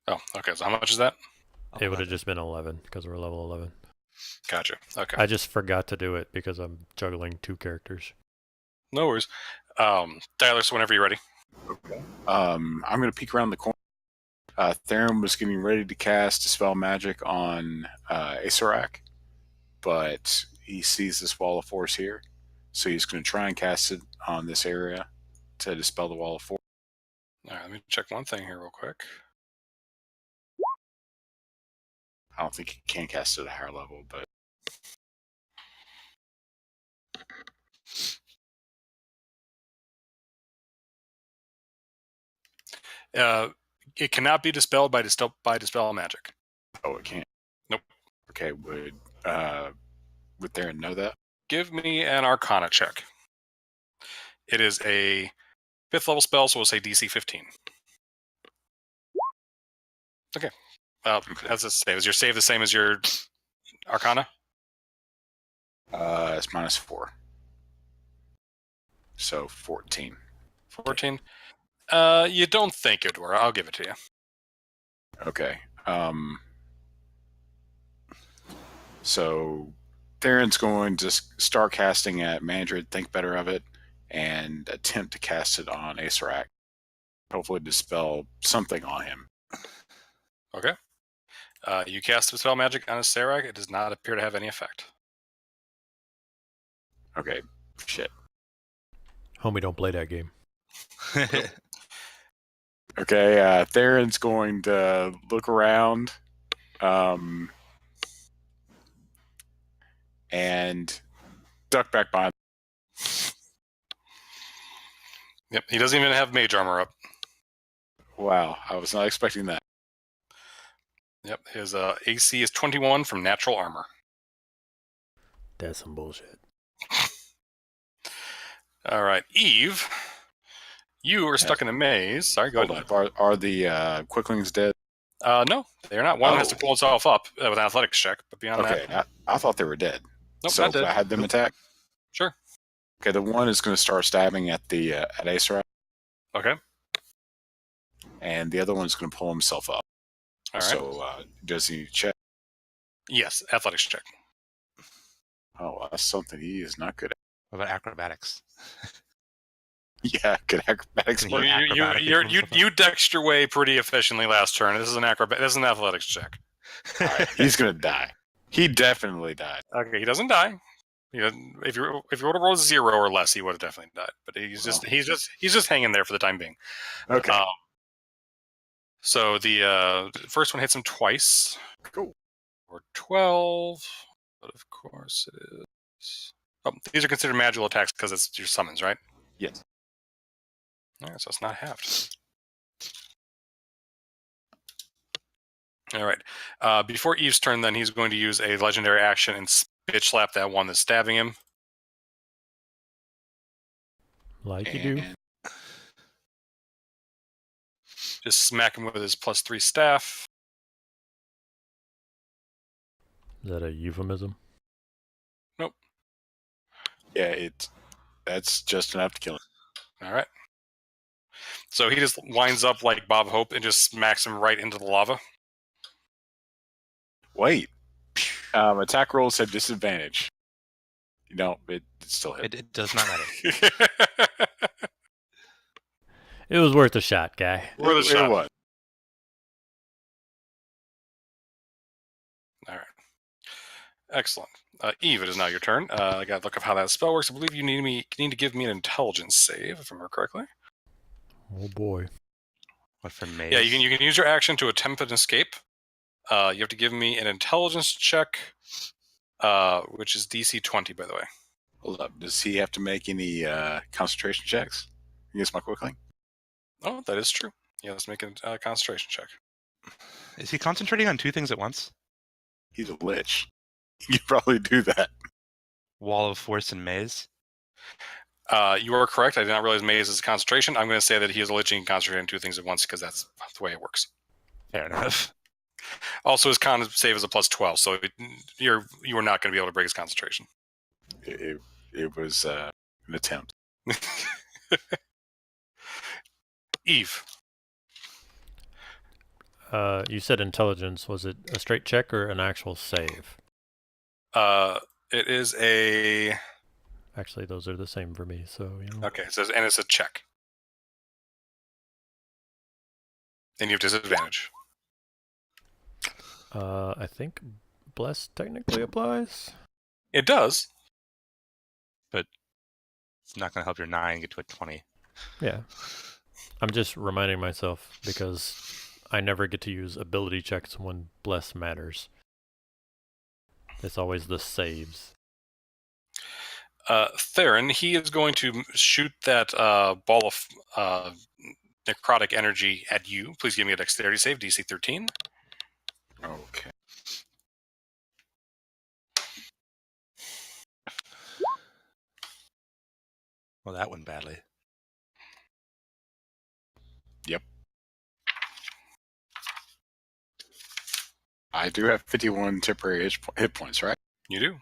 Oh, okay. So how much is that?
It would have just been 11 because we're level 11.
Gotcha. Okay.
I just forgot to do it because I'm juggling 2 characters.
No worries. Tyler, so whenever you're ready.
Okay. I'm going to peek around the corner. Theron was getting ready to cast Dispel Magic on Serac, but he sees this wall of force here, so he's going to try and cast it on this area to dispel the wall of force.
All right, let me check one thing here real quick.
I don't think he can cast it at a higher level, but...
It cannot be dispelled by dispel magic.
Oh, it can't?
Nope.
Okay, would Theron know that?
Give me an Arcana check. It is a 5th level spell, so we'll say DC 15. Okay. How's this save? Is your save the same as your Arcana?
It's -4. So 14.
14? You don't think it were. I'll give it to you.
Okay. So Theron's going to start casting at Mandred, think better of it, and attempt to cast it on Serac. Hopefully dispel something on him.
Okay. You cast Dispel Magic on a Serac. It does not appear to have any effect.
Okay. Shit.
Homie, don't play that game.
Okay, Theron's going to look around and duck back behind.
Yep, he doesn't even have mage armor up.
Wow, I was not expecting that.
Yep, his AC is 21 from natural armor.
That's some bullshit.
All right, Eve, you are stuck in a maze. Sorry, go ahead.
Are the quicklings dead?
No, they're not. One has to pull itself up with an athletics check, but beyond that...
Okay, I thought they were dead.
Nope,
so
not dead.
I had them attack?
Sure.
Okay, the one is going to start stabbing at Acer.
Okay.
And the other one's going to pull himself up.
All right.
So does he check?
Yes, athletics check.
Oh, that's something he is not good at.
What about acrobatics?
Yeah, good acrobatics.
You dexed your way pretty efficiently last turn. This is an athletics check.
All right, he's going to die. He definitely died.
Okay, he doesn't die. If you would have rolled 0 or less, he would have definitely died. But he's just hanging there for the time being.
Okay.
So the first one hits him twice.
Cool.
Or 12. But of course it is. Oh, these are considered magical attacks because it's your summons, right?
Yes.
All right, so it's not halved. All right. Before Eve's turn, then he's going to use a legendary action and bitch slap that one that's stabbing him.
Like you do.
Just smack him with his +3 staff.
Is that a euphemism?
Nope.
Yeah, that's just enough to kill him.
All right. So he just winds up like Bob Hope and just smacks him right into the lava.
Wait. Attack rolls have disadvantage. It still hit.
It does not matter.
It was worth a shot, guy.
Worth a shot.
It was.
All right. Excellent. Eve, it is now your turn. I got to look up how that spell works. I believe you need to give me an intelligence save, if I remember correctly.
Oh boy.
What for maze?
Yeah, you can use your action to attempt an escape. You have to give me an intelligence check, which is DC 20, by the way.
Hold up. Does he have to make any concentration checks against my quickling?
Oh, that is true. Yeah, let's make a concentration check.
Is he concentrating on 2 things at once?
He's a lich. He could probably do that.
Wall of Force and maze?
You are correct. I did not realize maze is concentration. I'm going to say that he is a lich and can concentrate on 2 things at once because that's the way it works.
Fair enough.
Also, his con save is a +12, so you are not going to be able to break his concentration.
It was an attempt.
Eve.
You said intelligence. Was it a straight check or an actual save?
It is a...
Actually, those are the same for me, so,
Okay, and it's a check. And you have disadvantage.
I think Bless technically applies.
It does.
But it's not going to help your 9 get to a 20.
Yeah. I'm just reminding myself because I never get to use ability checks when Bless matters. It's always the saves.
Theron, he is going to shoot that ball of necrotic energy at you. Please give me a dexterity save, DC 13.
Okay.
Well, that went badly.
Yep. I do have 51 temporary hit points, right?
You do.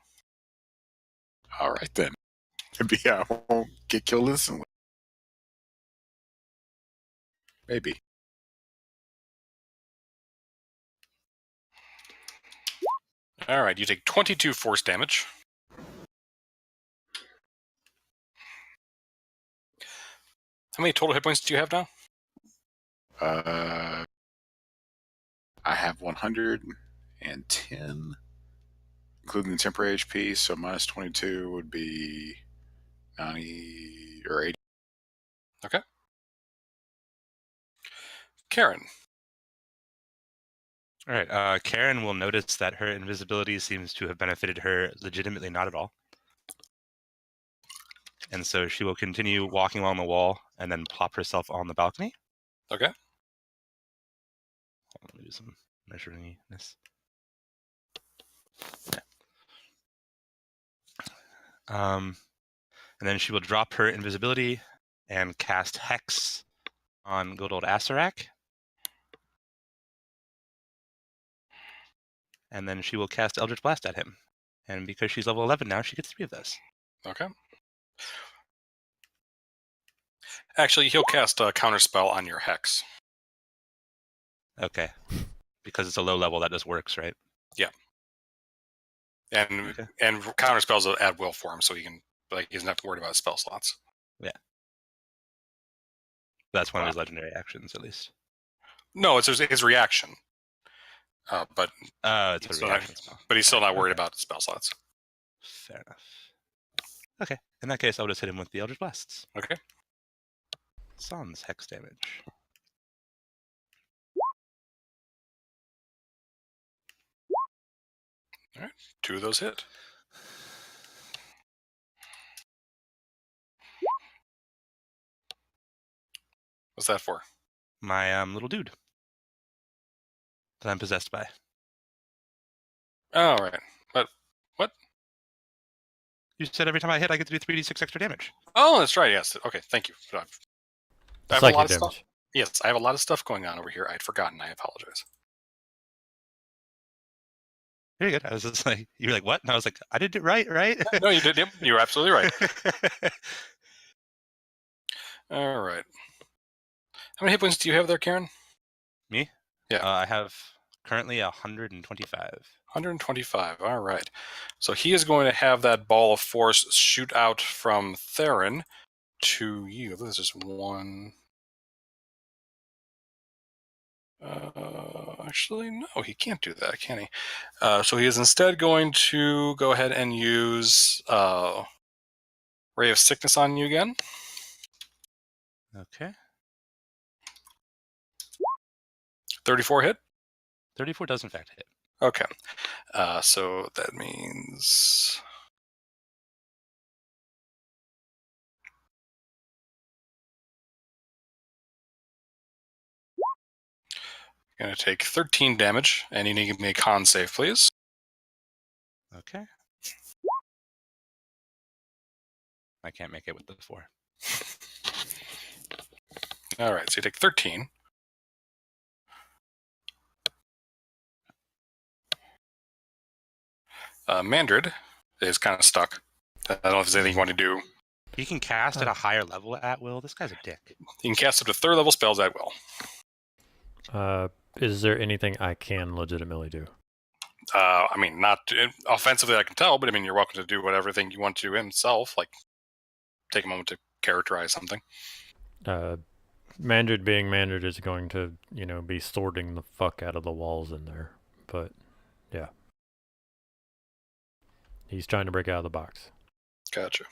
All right, then. Maybe I won't get killed instantly. Maybe.
All right, you take 22 force damage. How many total hit points do you have now?
I have 110, including the temporary HP, so minus 22 would be 90 or 80.
Okay. Karen.
All right. Karen will notice that her invisibility seems to have benefited her legitimately not at all. And so she will continue walking along the wall and then plop herself on the balcony.
Okay.
Let me do some measuring this. Yeah. And then she will drop her invisibility and cast Hex on good old Asarak. And then she will cast Eldritch Blast at him. And because she's level 11 now, she gets 3 of those.
Okay. Actually, he'll cast a counterspell on your hex.
Okay. Because it's a low level, that just works, right?
Yeah. And counterspells will add will for him, so he doesn't have to worry about spell slots.
Yeah. That's one of his legendary actions, at least.
No, it's his reaction. But
it's a reaction spell.
But he's still not worried about spell slots.
Fair enough. Okay. In that case, I'll just hit him with the Eldritch Blasts.
Okay.
Sans hex damage.
All right. 2 of those hit. What's that for?
My little dude that I'm possessed by.
Oh, right. What?
You said every time I hit, I get to do 3d6 extra damage.
Oh, that's right. Yes. Okay. Thank you. I have a
Psychic
lot of
damage.
stuff. Yes, I have a lot of stuff going on over here. I'd forgotten. I apologize.
Very good. I was just like, you were like, what? And I was like, I did it right?
No, you did. Yep, you're absolutely right. All right. How many hit points do you have there, Karen?
Me?
Yeah.
I have currently 125.
125. All right. So he is going to have that ball of force shoot out from Theron to you. This is just one. Actually, no, he can't do that, can he? So he is instead going to go ahead and use Ray of Sickness on you again.
Okay.
34 hit?
34 does in fact hit.
Okay. So that means... You're going to take 13 damage, and you need to give me a con save, please.
Okay. I can't make it with the 4.
All right, so you take 13. Mandrid is kind of stuck. I don't know if there's anything you want to do.
He can cast at a higher level at will. This guy's a dick.
You can cast up to 3rd level spells at will.
Is there anything I can legitimately do?
I mean, not offensively, I can tell, but I mean, you're welcome to do whatever thing you want to himself, like take a moment to characterize something.
Mandrid being Mandrid is going to, be sorting the fuck out of the walls in there. But, yeah. He's trying to break out of the box.
Gotcha.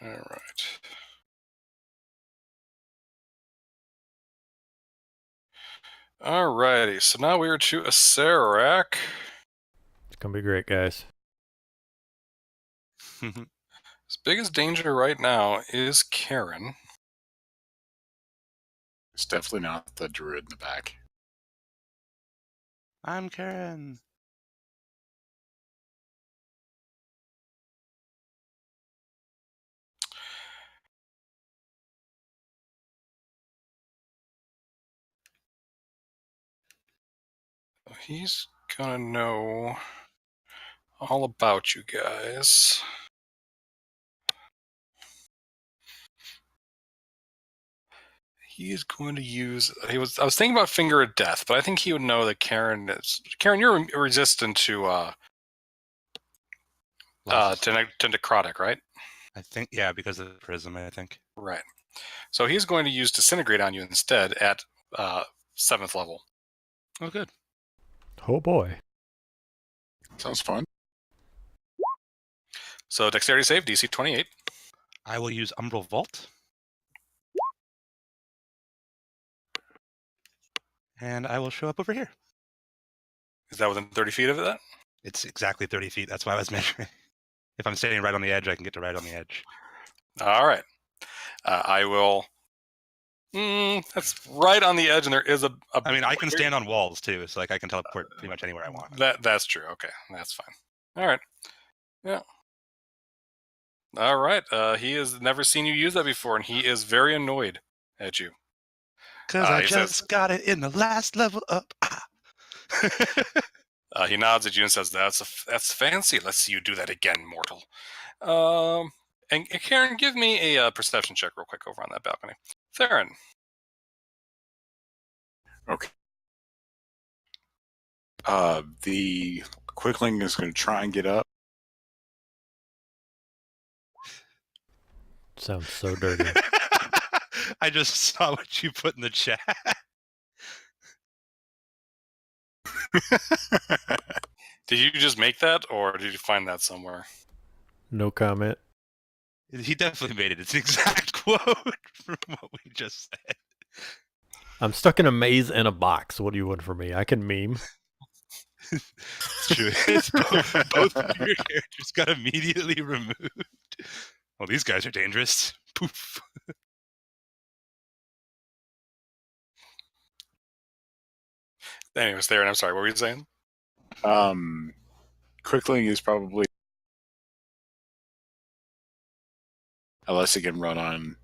All right. Alrighty, so now we are to Acerak.
It's going to be great, guys.
His biggest danger right now is Karen.
It's definitely not the druid in the back.
I'm Karen.
He's gonna know all about you guys. He is going to use. I was thinking about Finger of Death, but I think he would know that Karen is. Karen, you're resistant to necrotic, right?
I think, yeah, because of the prism, I think.
Right. So he's going to use Disintegrate on you instead at 7th level.
Oh, good.
Oh boy.
Sounds fun.
So Dexterity save, DC 28.
I will use Umbral Vault. And I will show up over here.
Is that within 30 feet of that?
It's exactly 30 feet. That's why I was measuring. If I'm standing right on the edge, I can get to right on the edge.
All right. I will. That's right on the edge, and there is a.
I mean, I can stand on walls too, so like I can teleport pretty much anywhere I want.
That's true. Okay, that's fine. All right. Yeah. All right. He has never seen you use that before, and he is very annoyed at you.
Because I just got it in the last level up.
He nods at you and says, "That's fancy. Let's see you do that again, mortal." And Karen, give me a perception check real quick over on that balcony. Theron.
Okay. The Quickling is going to try and get up.
Sounds so dirty.
I just saw what you put in the chat.
Did you just make that, or did you find that somewhere?
No comment.
He definitely made it. It's an exact quote from what we just said.
I'm stuck in a maze and a box. What do you want from me? I can meme.
It's true. It's both of your characters got immediately removed. Well, these guys are dangerous. Poof.
Anyways, there, and I'm sorry, what were you saying?
Quickling is probably, unless it can run on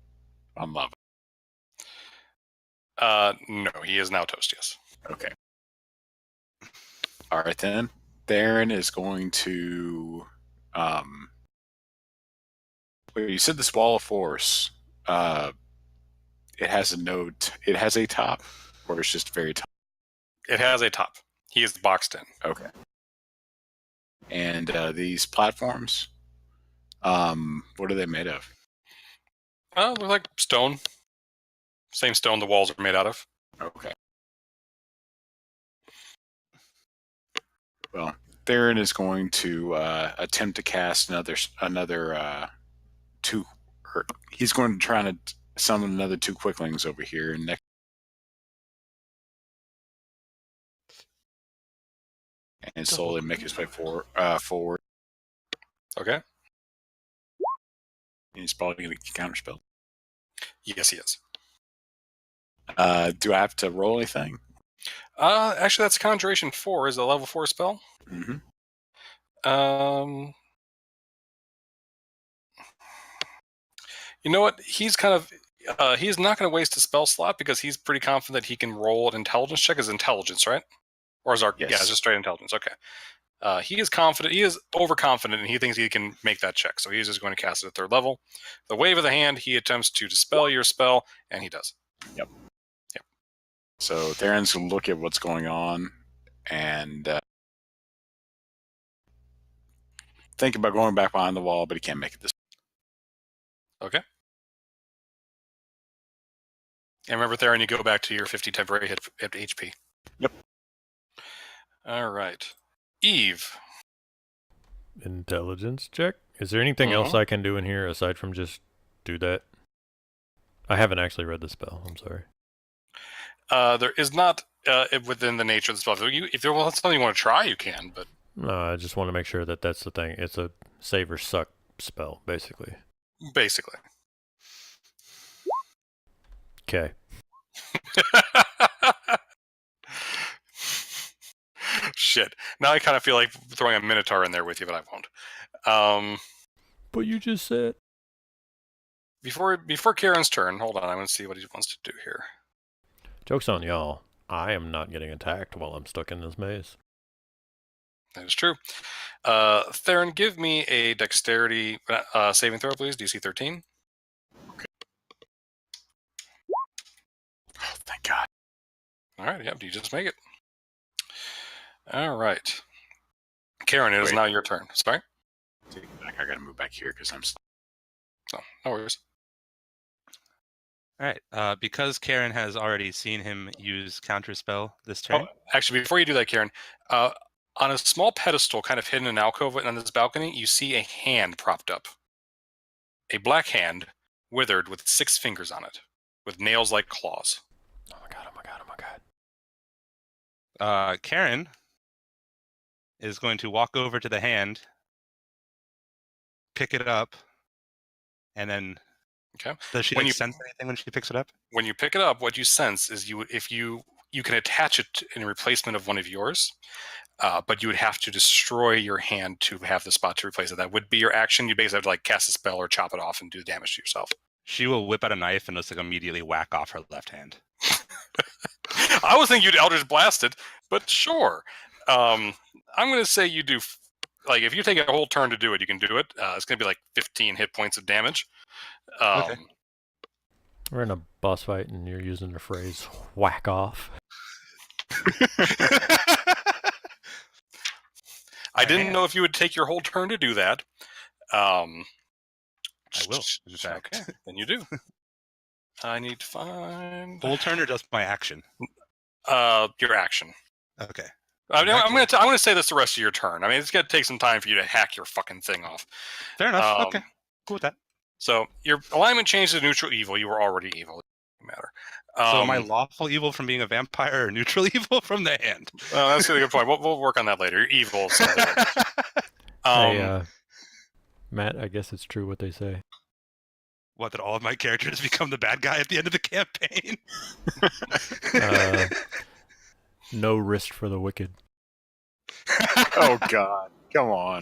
lava.
No, he is now toast, yes.
Okay. All right, then. Theron is going to... Wait, you said this wall of force. It has a node. It has a top, or it's just very top?
It has a top. He is boxed in.
Okay. And these platforms, what are they made of?
They're like stone. Same stone the walls are made out of.
Okay. Well, Theron is going to attempt to cast another two. He's going to try to summon another 2 quicklings over here and slowly make his way forward.
Okay.
And he's probably going to counterspell.
Yes, he is.
Do I have to roll anything?
Actually, that's Conjuration 4. Is it a level 4 spell?
Mm-hmm.
You know what? He's kind of... he's not going to waste a spell slot because he's pretty confident he can roll an intelligence check. His intelligence, right? Or is our...
Yes.
Yeah, it's just straight intelligence. Okay. He is confident. He is overconfident, and he thinks he can make that check. So he's just going to cast it at 3rd level. The wave of the hand, he attempts to dispel your spell, and he does.
Yep. So Theron's going to look at what's going on and think about going back behind the wall, but he can't make it this.
Okay. And remember, Theron, you go back to your 50 temporary hit HP.
Yep.
All
right. Eve.
Intelligence check? Is there anything else I can do in here aside from just do that? I haven't actually read the spell. I'm sorry.
There is not within the nature of the spell. If there was something you want to try, you can, but...
No, I just want to make sure that that's the thing. It's a save or suck spell, basically.
Basically.
Okay.
Shit. Now I kind of feel like throwing a Minotaur in there with you, but I won't.
But you just said...
Before Karen's turn, hold on, I'm going to see what he wants to do here.
Joke's on y'all. I am not getting attacked while I'm stuck in this maze.
That is true. Theron, give me a dexterity saving throw, please. DC 13.
Okay. Oh, thank God.
All right, yep, you just make it. All right. Karen, it is now your turn. Sorry?
Take it back. I got to move back here because I'm stuck.
Oh, no worries.
All right. Because Karen has already seen him use counterspell this turn.
Oh, actually, before you do that, Karen, on a small pedestal kind of hidden in an alcove on this balcony, you see a hand propped up. A black hand, withered with 6 fingers on it, with nails like claws.
Oh my God, oh my God, oh my God.
Karen is going to walk over to the hand, pick it up, and then...
Okay.
Does she sense anything when she picks it up?
When you pick it up, what you sense is you can attach it in replacement of one of yours, but you would have to destroy your hand to have the spot to replace it. That would be your action. You basically have to like cast a spell or chop it off and do damage to yourself.
She will whip out a knife and just like immediately whack off her left hand.
I was thinking you'd Eldritch Blast it, but sure. I'm going to say you do. Like if you take a whole turn to do it, you can do it. It's going to be like 15 hit points of damage.
Okay.
We're in a boss fight and you're using the phrase whack off.
I didn't know if you would take your whole turn to do that.
I will, in fact.
Okay, then you do. I need to find...
Whole turn or just my action?
Your action.
Okay.
I'm gonna say this the rest of your turn. I mean, it's gonna take some time for you to hack your fucking thing off.
Fair enough. Okay, cool with that.
So your alignment changed to neutral evil. You were already evil. It doesn't matter.
So am I lawful evil from being a vampire or neutral evil from the hand?
That's a good point. We'll work on that later. You're evil.
Hey, Matt, I guess it's true what they say.
What, that all of my characters become the bad guy at the end of the campaign?
No wrist for the wicked.
Oh God, come on.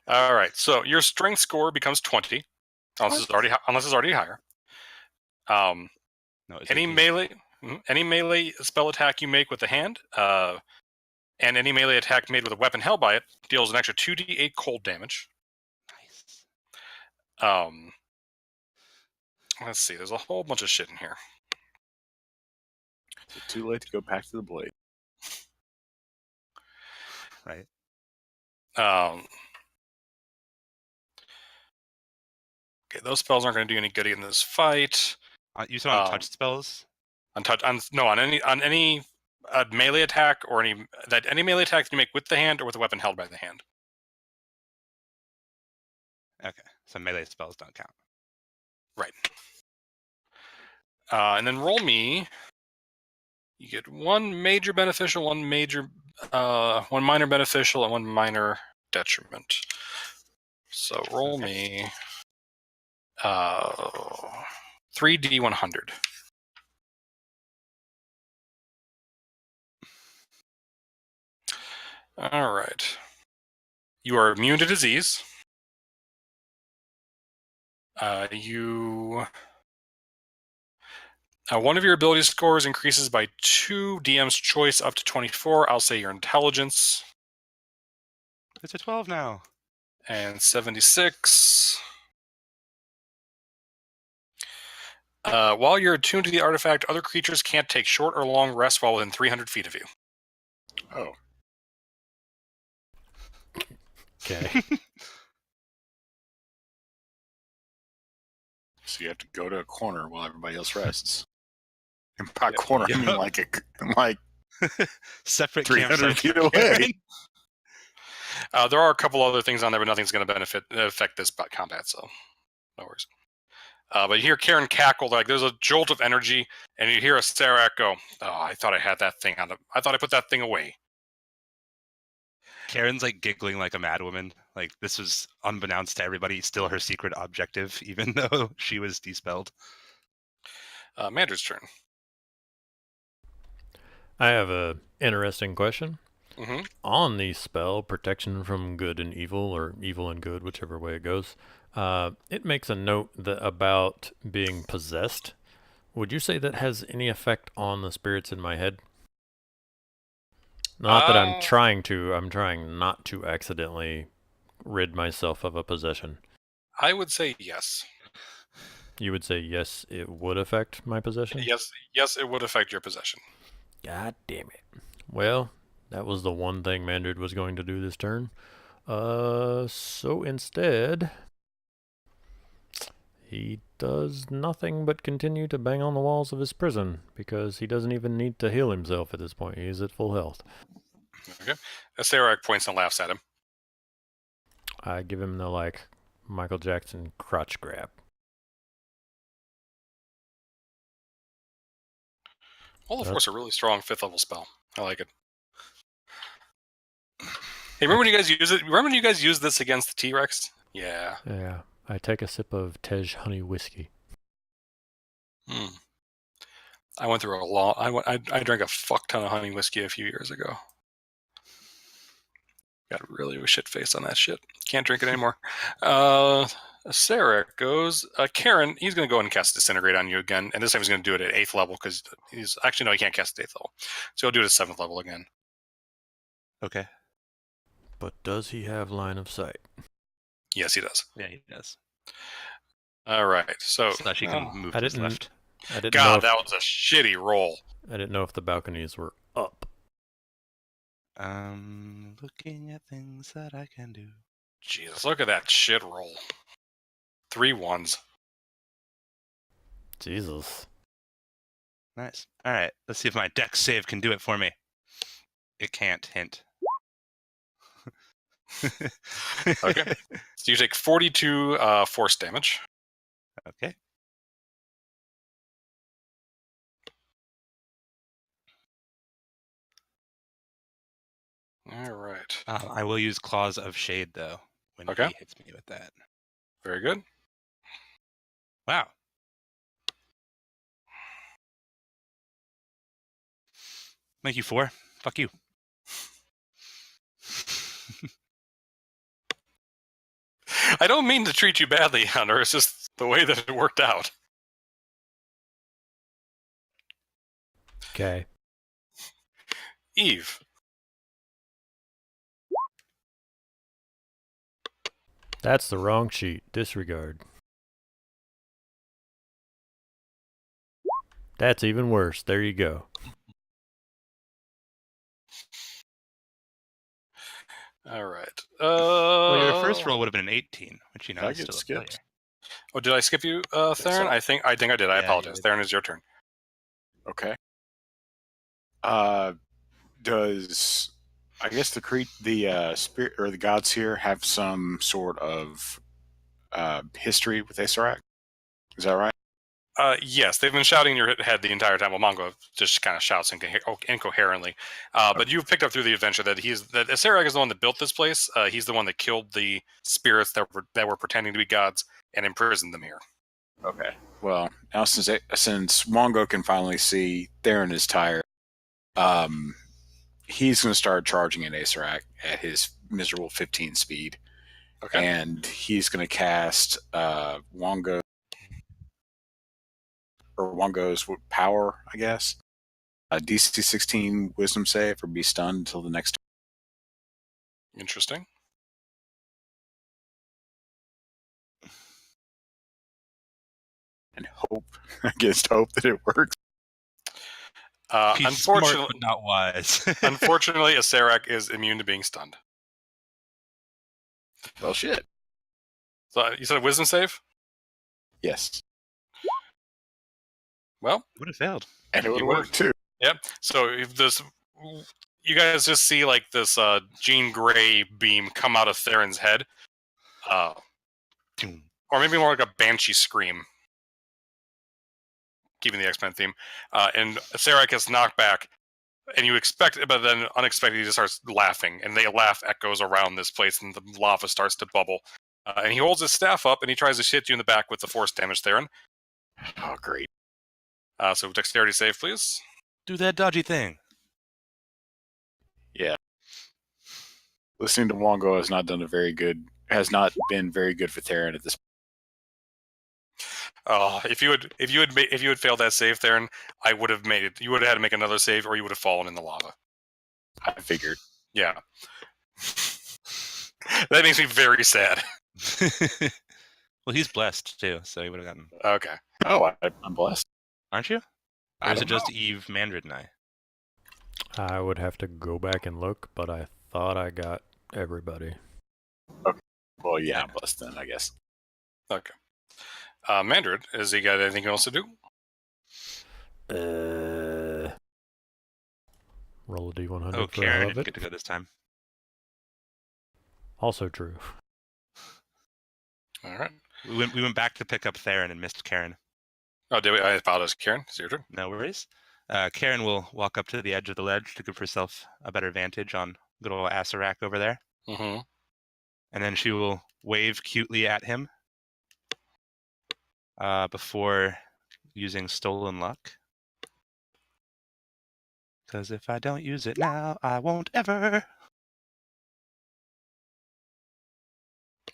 All right. So your strength score becomes 20, unless it's already higher.
No,
Any melee spell attack you make with the hand, and any melee attack made with a weapon held by it deals an extra 2d8 cold damage.
Nice.
Let's see. There's a whole bunch of shit in here.
Is it too late to go back to the blade?
Right.
Okay, those spells aren't going to do any good in this fight.
You said on touch spells?
On any melee attack or any melee attack you make with the hand or with a weapon held by the hand.
Okay, so melee spells don't count.
Right. And then roll me. You get one major beneficial, one minor beneficial, and one minor detriment. So roll me 3d100. All right. You are immune to disease. One of your ability scores increases by 2 DM's choice up to 24. I'll say your intelligence.
It's a 12 now.
And 76. While you're attuned to the artifact, other creatures can't take short or long rests while within 300 feet of you.
Oh.
Okay.
So you have to go to a corner while everybody else rests. And by corner, I mean like
separate
300 feet away.
There are a couple other things on there, but nothing's going to affect this combat, so no worries. But you hear Karen cackle, like there's a jolt of energy, and you hear a Sarak go, "Oh, I thought I had that thing I thought I put that thing away."
Karen's like giggling like a madwoman. Like this was unbeknownst to everybody, still her secret objective, even though she was dispelled.
Mandra's turn.
I have a interesting question.
Mm-hmm.
On the spell, protection from good and evil, or evil and good, whichever way it goes, it makes a note about being possessed. Would you say that has any effect on the spirits in my head? Not that I'm trying not to accidentally rid myself of a possession.
I would say yes.
You would say yes, it would affect my possession?
Yes, it would affect your possession.
God damn it. Well, that was the one thing Mandrid was going to do this turn. So instead, he does nothing but continue to bang on the walls of his prison, because he doesn't even need to heal himself at this point. He's at full health.
Okay. Sarak points and laughs at him.
I give him the, Michael Jackson crotch grab.
All of Force a really strong 5th level spell. I like it. Hey, remember when you guys use it? Remember when you guys used this against the T-Rex? Yeah.
Yeah. I take a sip of Tej honey whiskey.
I went through a lot. I drank a fuck ton of honey whiskey a few years ago. Got really shit-faced on that shit. Can't drink it anymore. Sarah goes. Karen, he's going to go ahead and cast Disintegrate on you again. And this time he's going to do it at 8th level because he's... Actually, no, he can't cast it at 8th level. So he'll do it at 7th level again.
Okay.
But does he have line of sight?
Yes, he does.
Yeah, he does.
All right. So
that she can move to his left.
God, that was a shitty roll.
I didn't know if the balconies were up.
Looking at things that I can do.
Jesus, look at that shit roll. 3 1s.
Jesus.
Nice. All right, let's see if my dex save can do it for me. It can't hint.
Okay. So you take 42 force damage.
Okay.
All right.
I will use Claws of Shade, though, when
Okay.
he hits me with that.
Very good.
Wow. Thank you, 4. Fuck you.
I don't mean to treat you badly, Hunter. It's just the way that it worked out.
Okay.
Eve.
That's the wrong sheet. Disregard. That's even worse. There you go.
All right.
Well, your first roll would have been an 18, which
I
is
get
still a
skipped.
failure.
Oh, did I skip you, Theron?
so.
I think I did. I
Yeah,
apologize.
you did.
Theron, is your turn.
Okay. Does I guess the spirit or the gods here have some sort of history with Asarak? Is that right?
Yes, they've been shouting in your head the entire time. Well, Mongo just kind of shouts incoherently. But you've picked up through the adventure that Asarak is the one that built this place. He's the one that killed the spirits that were pretending to be gods and imprisoned them here.
Okay. Well, now since Wongo can finally see Theron is tired, he's going to start charging at Asarak at his miserable 15 speed.
Okay.
And he's going to cast Wongo's power, I guess. DC 16 Wisdom save or be stunned until the next turn.
Interesting.
And hope against hope that it works.
He's smart, but not wise.
Unfortunately, Asarak is immune to being stunned.
Well, shit.
So you said a wisdom save?
Yes.
Well,
would have failed.
And it would
You
work too.
yep. So if you guys just see like this Jean Grey beam come out of Theron's head, or maybe more like a banshee scream, keeping the X-Men theme. And Asarak gets knocked back, and you expect it, but then unexpectedly he just starts laughing, and the laugh echoes around this place, and the lava starts to bubble. And he holds his staff up, and he tries to hit you in the back with the force damage, Theron.
Oh, great.
So dexterity save, please.
Do that dodgy thing.
Yeah. Listening to Wongo has not been very good for Theron at this point.
If you had failed that save, Theron, I would have made it. You would have had to make another save, or you would have fallen in the lava.
I figured.
Yeah. That makes me very sad.
Well, he's blessed too, so he would have gotten.
Okay.
Oh, I'm blessed.
Aren't you? Or
I
is it
don't
just
know.
Eve, Mandred, and I?
I would have to go back and look, but I thought I got everybody.
Well, yeah, I'm blessed then, I guess.
Okay. Mandred, has he got anything else to do?
Roll a d100
Oh,
for
Karen
all of
didn't
it.
get to go this time.
Also true.
All right.
We went back to pick up Theron and missed Karen.
Oh, did we? I apologize, Karen. It's your turn.
No worries. Karen will walk up to the edge of the ledge to give herself a better vantage on good old Asarak over there.
Mm-hmm.
And then she will wave cutely at him before using Stolen Luck. Because if I don't use it now, I won't ever.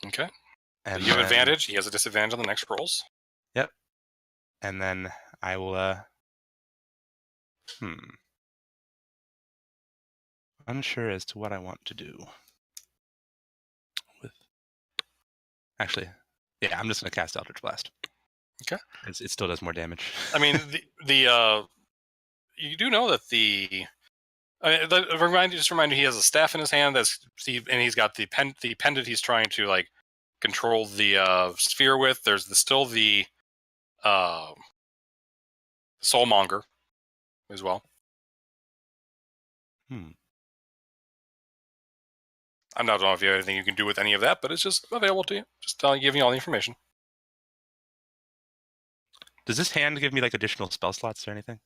Okay.
And
You have
then-
advantage. He has a disadvantage on the next rolls.
Yep. And then I will. Unsure as to what I want to do. Actually, yeah, I'm just going to cast Eldritch Blast.
Okay.
It still does more damage.
I mean, you do know that remind you he has a staff in his hand and he's got the pendant he's trying to like control the sphere with. There's still the Soulmonger as well. I don't know if you have anything you can do with any of that, but it's just available to you. Just giving you all the information.
Does this hand give me like additional spell slots or anything?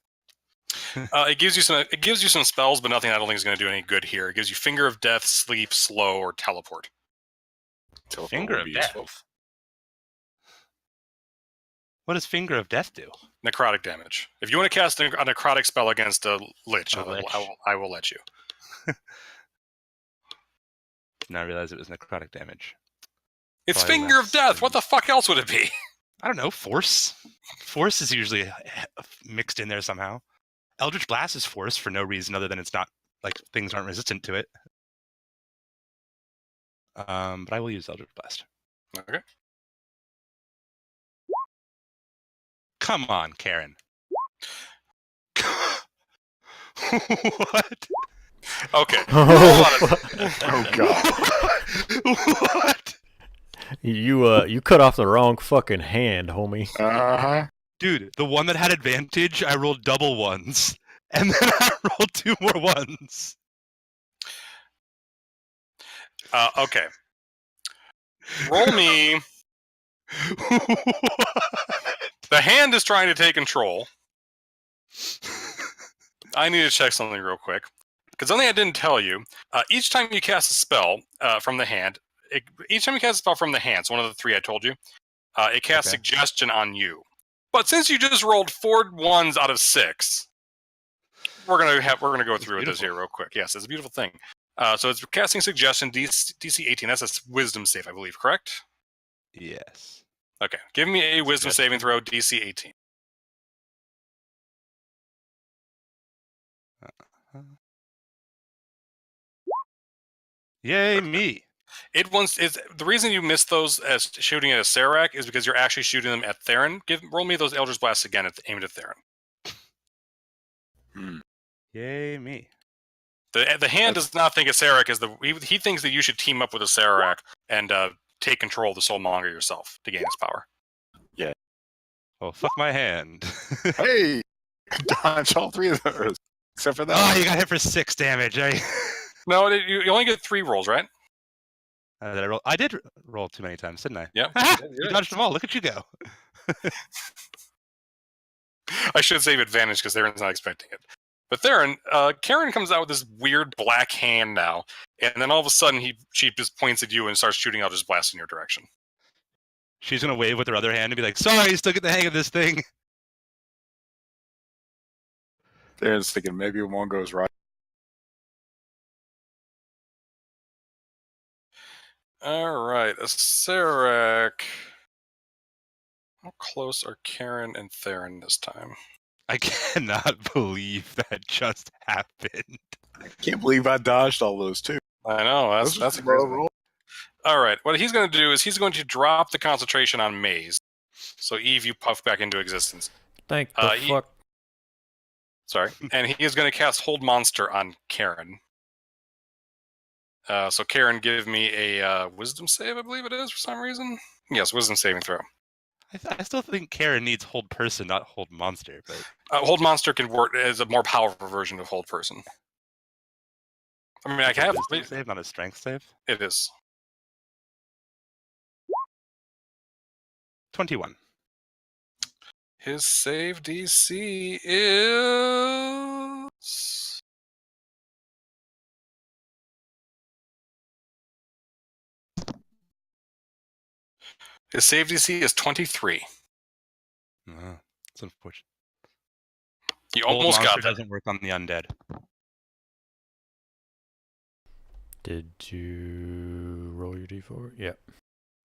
It gives you some. It gives you some spells, but nothing I don't think is going to do any good here. It gives you Finger of Death, Sleep, Slow, or Teleport.
Teleport
Finger
would
of
be
Death.
useful.
What does Finger of Death do?
Necrotic damage. If you want to cast a necrotic spell against a lich,
A lich.
I will let you.
Now I realize it was necrotic damage.
It's
Probably
Finger of
less
Death.
than-
What the fuck else would it be?
I don't know. Force. Force is usually mixed in there somehow. Eldritch Blast is force for no reason other than it's not like things aren't resistant to it. But I will use Eldritch Blast.
Okay.
Come on, Karen. What?
Okay.
Oh god.
What?
You cut off the wrong fucking hand, homie.
Uh-huh.
Dude, the one that had advantage, I rolled double ones. And then I rolled 2 more ones.
Okay. Roll me. The hand is trying to take control. I need to check something real quick. Because something I didn't tell you, each time you cast a spell from the hand, so one of the 3 I told you, it casts
Okay.
Suggestion on you. But since you just rolled 4 ones out of 6, we're gonna go through with this here real quick. Yes, it's a beautiful thing. So it's casting Suggestion, DC 18. That's a Wisdom save, I believe, correct?
Yes.
Okay, give me a Wisdom
Suggestion.
saving throw, DC 18.
Yay, me.
The reason you missed those as shooting at a Serac is because you're actually shooting them at Theron. Roll me those Eldritch Blasts again aimed at Theron.
Yay, me.
The hand does not think a Serac is he thinks that you should team up with a Serac and take control of the Soulmonger yourself to gain his power.
Oh, fuck my hand.
Hey! Dodge all 3 of those. Except for that
Oh,
one.
you got hit for 6 damage.
No, you only get 3 rolls, right?
I did roll too many times, didn't I?
Yeah.
You dodged them all. Look at you go.
I should save advantage because Theron's not expecting it. But Theron, Karen comes out with this weird black hand now, and then all of a sudden she just points at you and starts shooting out his blast in your direction.
She's going to wave with her other hand and be like, sorry, still get the hang of this thing.
There's thinking maybe one goes right.
All right, a Serac. How close are Karen and Theron this time?
I cannot believe that just happened.
I can't believe I dodged all those too.
I know, that's a crazy roll. All right, what he's going to do is he's going to drop the concentration on Maze. So Eve, you puff back into existence.
Thank the fuck.
Sorry. And he is going to cast Hold Monster on Karen. So Karen, give me a Wisdom save, I believe it is, for some reason. Yes, Wisdom saving throw.
I still think Karen needs Hold Person, not Hold Monster. But
Hold Monster can work as a more powerful version of Hold Person. I mean, I
it's a
have...
Wisdom save, not a Strength save.
It is.
21.
His save DC is... His save DC is 23.
That's unfortunate.
You
Hold
almost
Monster
got that.
doesn't work on the undead.
Did you roll your d4? Yep.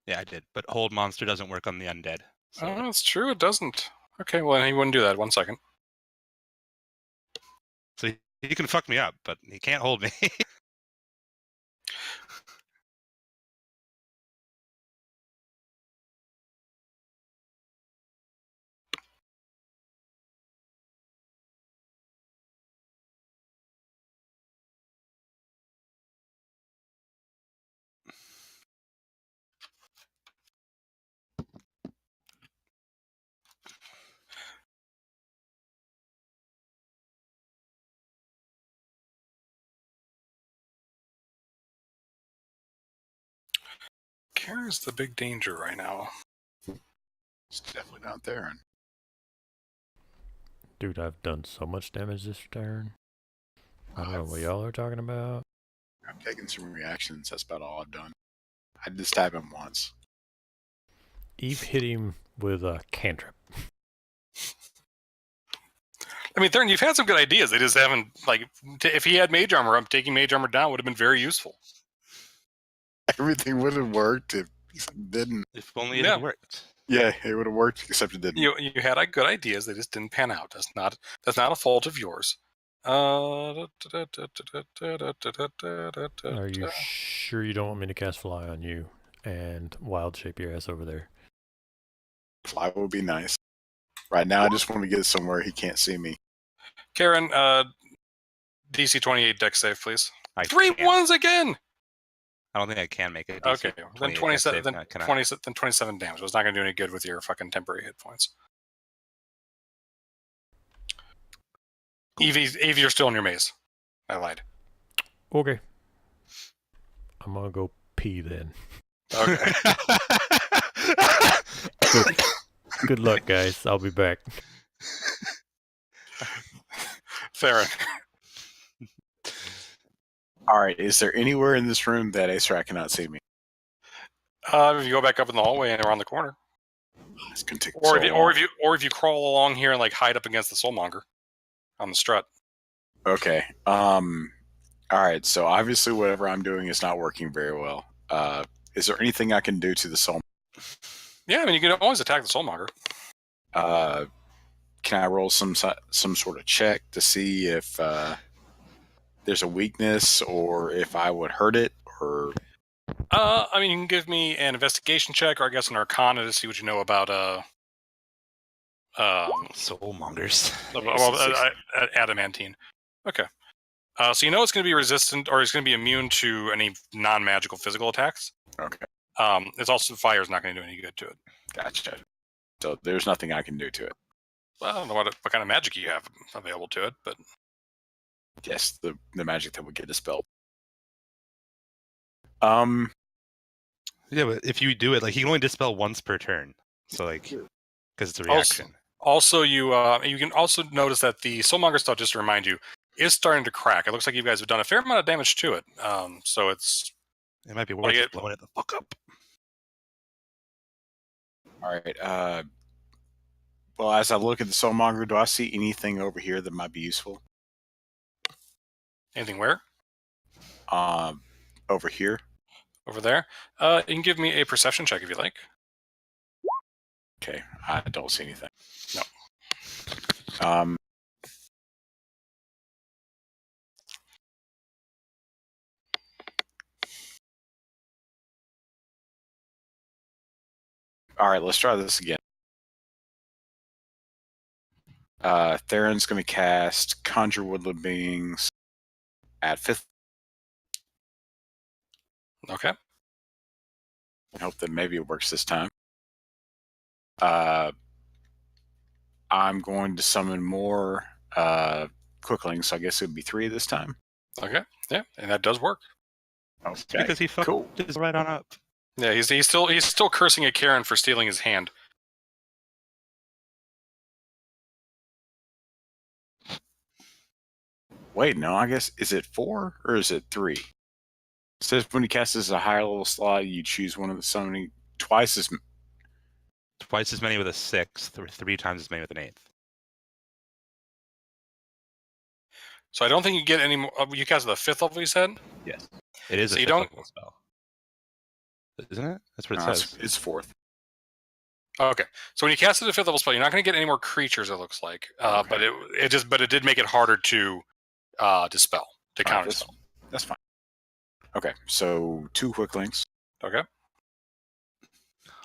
Yeah, I did. But Hold Monster doesn't work on the undead. So.
Oh, that's true. It doesn't. Okay, well, he wouldn't do that. 1 second.
So he can fuck me up, but he can't hold me.
Karen's the big danger right now.
It's definitely not there.
Dude, I've done so much damage this turn. I don't know what y'all are talking about.
I've taken some reactions. That's about all I've done. I did stab him once.
Eve hit him with a cantrip.
I mean, Theron, you've had some good ideas. They just haven't, like, if he had mage armor up, taking mage armor down would have been very useful.
Everything would have worked if it didn't.
If only it had worked.
Yeah, it would have worked, except it didn't.
You had good ideas. They just didn't pan out. That's not a fault of yours.
Are you sure you don't want me to cast Fly on you and wild shape your ass over there?
Fly would be nice. Right now, I just want to get somewhere he can't see me.
Karen, DC 28 deck save, please.
I
3
can't.
ones again.
I don't think I can make it.
Okay, then 27. Then 27 damage. It was not going to do any good with your fucking temporary hit points. Evie, you're still in your maze. I lied.
Okay. I'm gonna go pee then.
Okay.
Good luck, guys. I'll be back.
Theron.
All right, is there anywhere in this room that Acer cannot see me?
If you go back up in the hallway and around the corner,
It's gonna take
or if you crawl along here and like hide up against the soulmonger on the strut.
Okay. All right. So obviously, whatever I'm doing is not working very well. Is there anything I can do to the soul?
Yeah, I mean you can always attack the soulmonger.
Can I roll some sort of check to see if there's a weakness or if I would hurt it? Or
I mean you can give me an investigation check or I guess an arcana to see what you know about
soulmongers.
Adamantine. Okay. So you know it's going to be resistant, or it's going to be immune to any non-magical physical attacks.
Okay.
It's also fire is not going to do any good to it.
Gotcha. So there's nothing I can do to it.
Well, I don't know what kind of magic you have available to it, but
Yes, the magic that would get dispelled.
Yeah, but if you do it, like, you can only dispel once per turn. So, like, because it's a reaction.
Also, you can also notice that the soulmonger stuff, just to remind you, is starting to crack. It looks like you guys have done a fair amount of damage to it. So it
might be worth blowing it the fuck up.
All right. Well, as I look at the soulmonger, do I see anything over here that might be useful?
Anything where?
Over here.
Over there. You can give me a perception check if you like.
Okay, I don't see anything.
No.
All right, let's try this again. Theron's going to cast Conjure Woodland Beings at 5th.
Okay.
I hope that maybe it works this time. I'm going to summon more Quicklings, so I guess it would be 3 this time.
Okay. Yeah, and that does work.
Okay.
Because he fucked
cool.
Just right on up.
Yeah, he's still cursing at Karen for stealing his hand.
Wait, no, I guess, is it 4 or is it 3? It says when he casts a higher level slot, you choose one of the summoning twice as
many with a 6th, or 3 times as many with an 8th.
So I don't think you get any more. You cast at the 5th level, you said?
Yes. It is
So
a
you
5th
don't-
level spell. Isn't it? That's what it
No,
says.
it's 4th.
Okay. So when you cast it at a 5th level spell, you're not going to get any more creatures, it looks like.
Okay.
But it did make it harder to dispel, to counter spell.
That's fine. Okay, so 2 Quicklings.
Okay.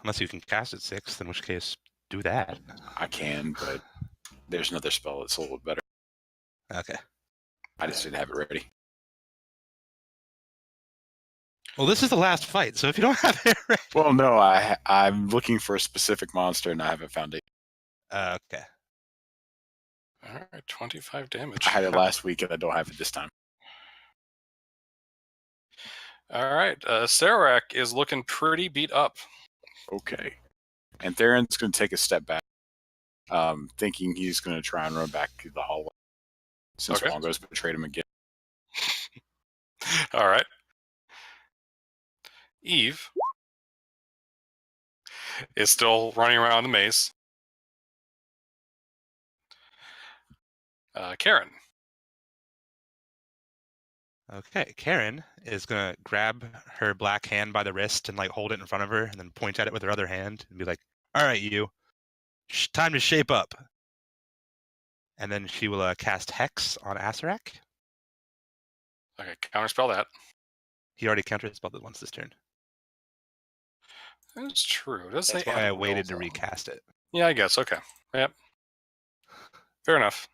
Unless you can cast it 6th, in which case, do that.
I can, but there's another spell that's a little bit better.
Okay.
I just didn't have it ready.
Well, this is the last fight, so if you don't have it ready...
Well, no, I'm looking for a specific monster and I haven't found it.
Okay.
All right, 25 damage.
I had it last week and I don't have it this time.
All right. Sarak is looking pretty beat up.
Okay. And Theron's going to take a step back, thinking he's going to try and run back to the hallway since
Okay.
Wongo's betrayed him again.
All right. Eve is still running around the maze. Karen.
Okay, Karen is gonna grab her black hand by the wrist and like hold it in front of her, and then point at it with her other hand and be like, "All right, you, time to shape up." And then she will cast Hex on Asarak.
Okay, counterspell that.
He already counterspelled it once this turn.
That's true. It does
That's
say
why I
add
waited
will,
to
though.
recast it.
Yeah, I guess. Okay. Yep. Fair enough.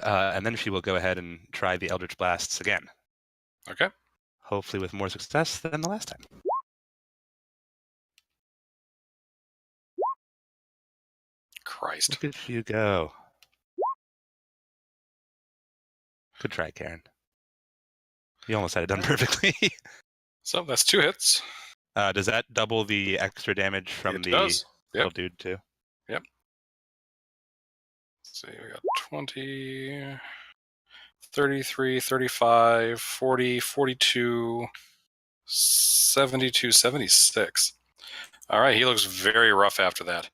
And then she will go ahead and try the Eldritch Blasts again.
Okay.
Hopefully with more success than the last time.
Christ.
Look at you go. Good try, Karen. You almost had it done perfectly.
So that's 2 hits.
Does that double the extra damage from
It
the
does.
little dude too?
Let's see, we got 20, 33, 35, 40, 42, 72, 76. All right, he looks very rough after that.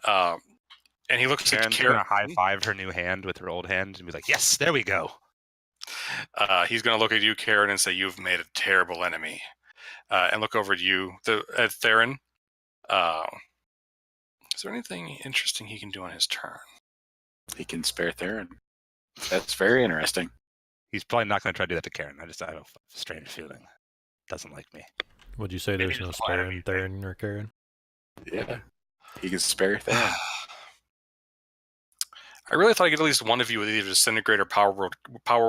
And he looks
Karen's
at Karen.
gonna high five her new hand with her old hand and be like, "Yes, there we go."
He's going to look at you, Karen, and say, "You've made a terrible enemy." And look over at you, at Theron. Is there anything interesting he can do on his turn?
He can spare Theron. That's very interesting.
He's probably not gonna try to do that to Karen. I have a strange feeling. Doesn't like me.
Would you say
Maybe
there's no
just fire
sparing Theron or Karen?
Yeah. He can spare Theron.
I really thought I could at least one of you with either Disintegrate or Power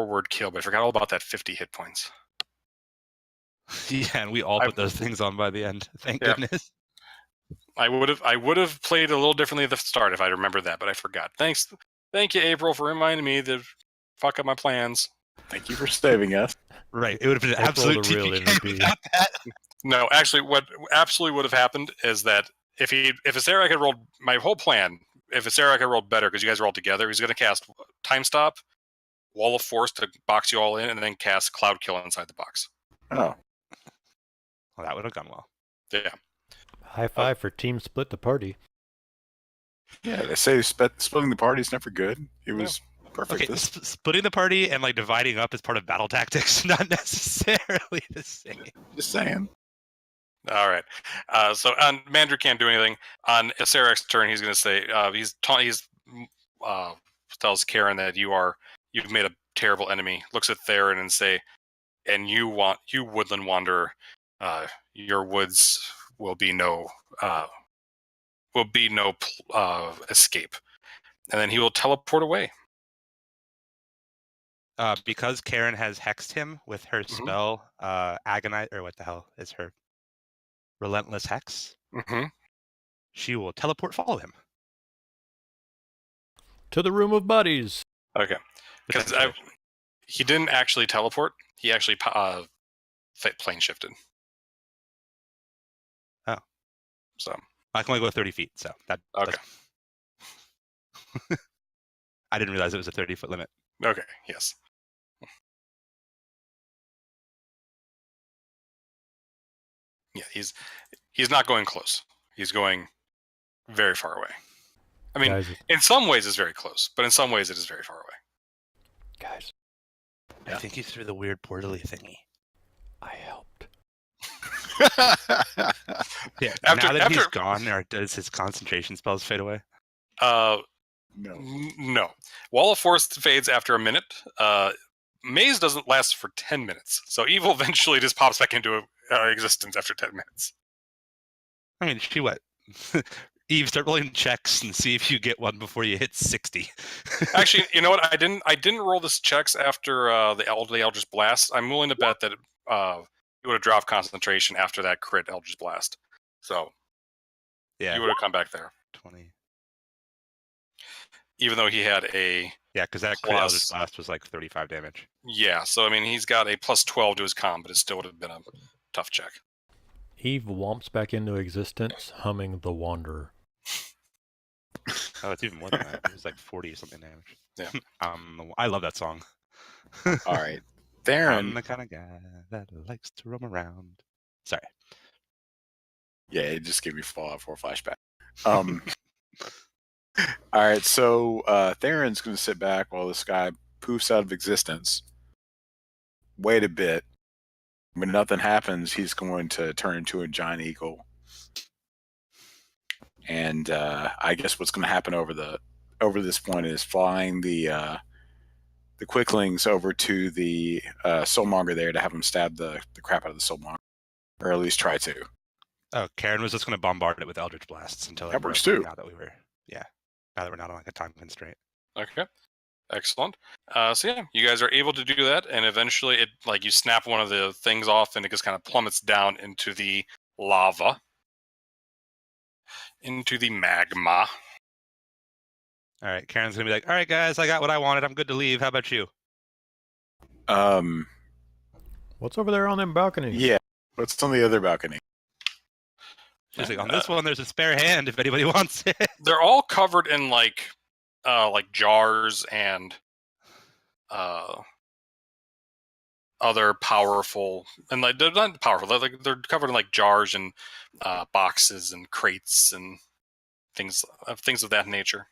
Word Kill, but I forgot all about that 50 hit points.
Yeah, and we all put those things on by the end. Thank goodness.
I would have played a little differently at the start if I remembered that, but I forgot. Thank you, April, for reminding me to fuck up my plans.
Thank you for saving us.
Right. It would have been an
April,
absolute
the real
TPK
MVP.
without that.
No, actually, what absolutely would have happened is that if Asarak had rolled my whole plan, if Asarak had rolled better because you guys are all together, he's going to cast Time Stop, Wall of Force to box you all in, and then cast Cloud Kill inside the box.
Oh.
Well, that would have gone well.
Yeah.
High five for Team Split the Party.
Yeah, they say splitting the party is never good. It was perfect.
Okay, splitting the party and like dividing up as part of battle tactics, not necessarily the same.
Just saying.
All right. So on Mandrick can't do anything. On Asarak's turn, he's going to say tells Karen that you've made a terrible enemy. Looks at Theron and say, and you woodland wanderer, your woods will be no escape. And then he will teleport away.
Because Karen has hexed him with her spell, Agonize, or what the hell is her Relentless Hex?
Mm-hmm.
She will teleport, follow him.
To the Room of Buddies.
Okay. Because he didn't actually teleport. He actually plane shifted.
Oh.
So.
I can only go 30 feet, so that.
Okay.
I didn't realize it was a 30-foot limit.
Okay, yes. Yeah, he's not going close. He's going very far away. I mean,
Guys,
in some ways it's very close, but in some ways it is very far away.
guys,
I think he's through the weird portal-y thingy.
I helped.
Yeah.
After-
now that
after-
he's gone, does his concentration spells fade away?
No.
No. Wall of Force fades after a minute. Maze doesn't last for 10 minutes. So evil eventually just pops back into existence after 10 minutes.
I mean, what? Eve, start rolling checks and see if you get one before you hit 60.
Actually, you know what? I didn't roll this checks after the Eldritch Blast. I'm willing to bet that you would have dropped concentration after that crit Eldritch Blast. So
Yeah.
you would have come back there.
20.
even though he had a
Yeah, because that crit Eldritch
plus.
Blast was like 35 damage.
Yeah, so I mean, he's got a plus 12 to his con, but it still would have been a tough check.
Eve womps back into existence, humming The Wanderer.
Oh, it's even more than that. It was like 40 something damage.
Yeah.
I love that song.
All right.
I'm
Theron.
the kind of guy that likes to roam around. Sorry.
Yeah, it just gave me Fallout 4 flashback. All right, so Theron's going to sit back while this guy poofs out of existence. Wait a bit. When nothing happens, he's going to turn into a giant eagle. And I guess what's going to happen over this point is flying the quicklings over to the soulmonger there to have him stab the crap out of the soulmonger, or at least try to.
Oh, Karen was just going to bombard it with Eldritch Blasts until it
That works
broke
too.
Now that we're not on like a time constraint.
Okay. Excellent. So yeah, you guys are able to do that, and eventually it you snap one of the things off and it just kind of plummets down into the lava. Into the magma.
All right, Karen's going to be like, all right, guys, I got what I wanted. I'm good to leave. How about you?
What's over there on them balconies?
Yeah. What's on the other balcony?
She's like, on this one, there's a spare hand if anybody wants it.
They're all covered in like jars and other powerful, and like they're not powerful. They're covered in like jars and boxes and crates and things of that nature.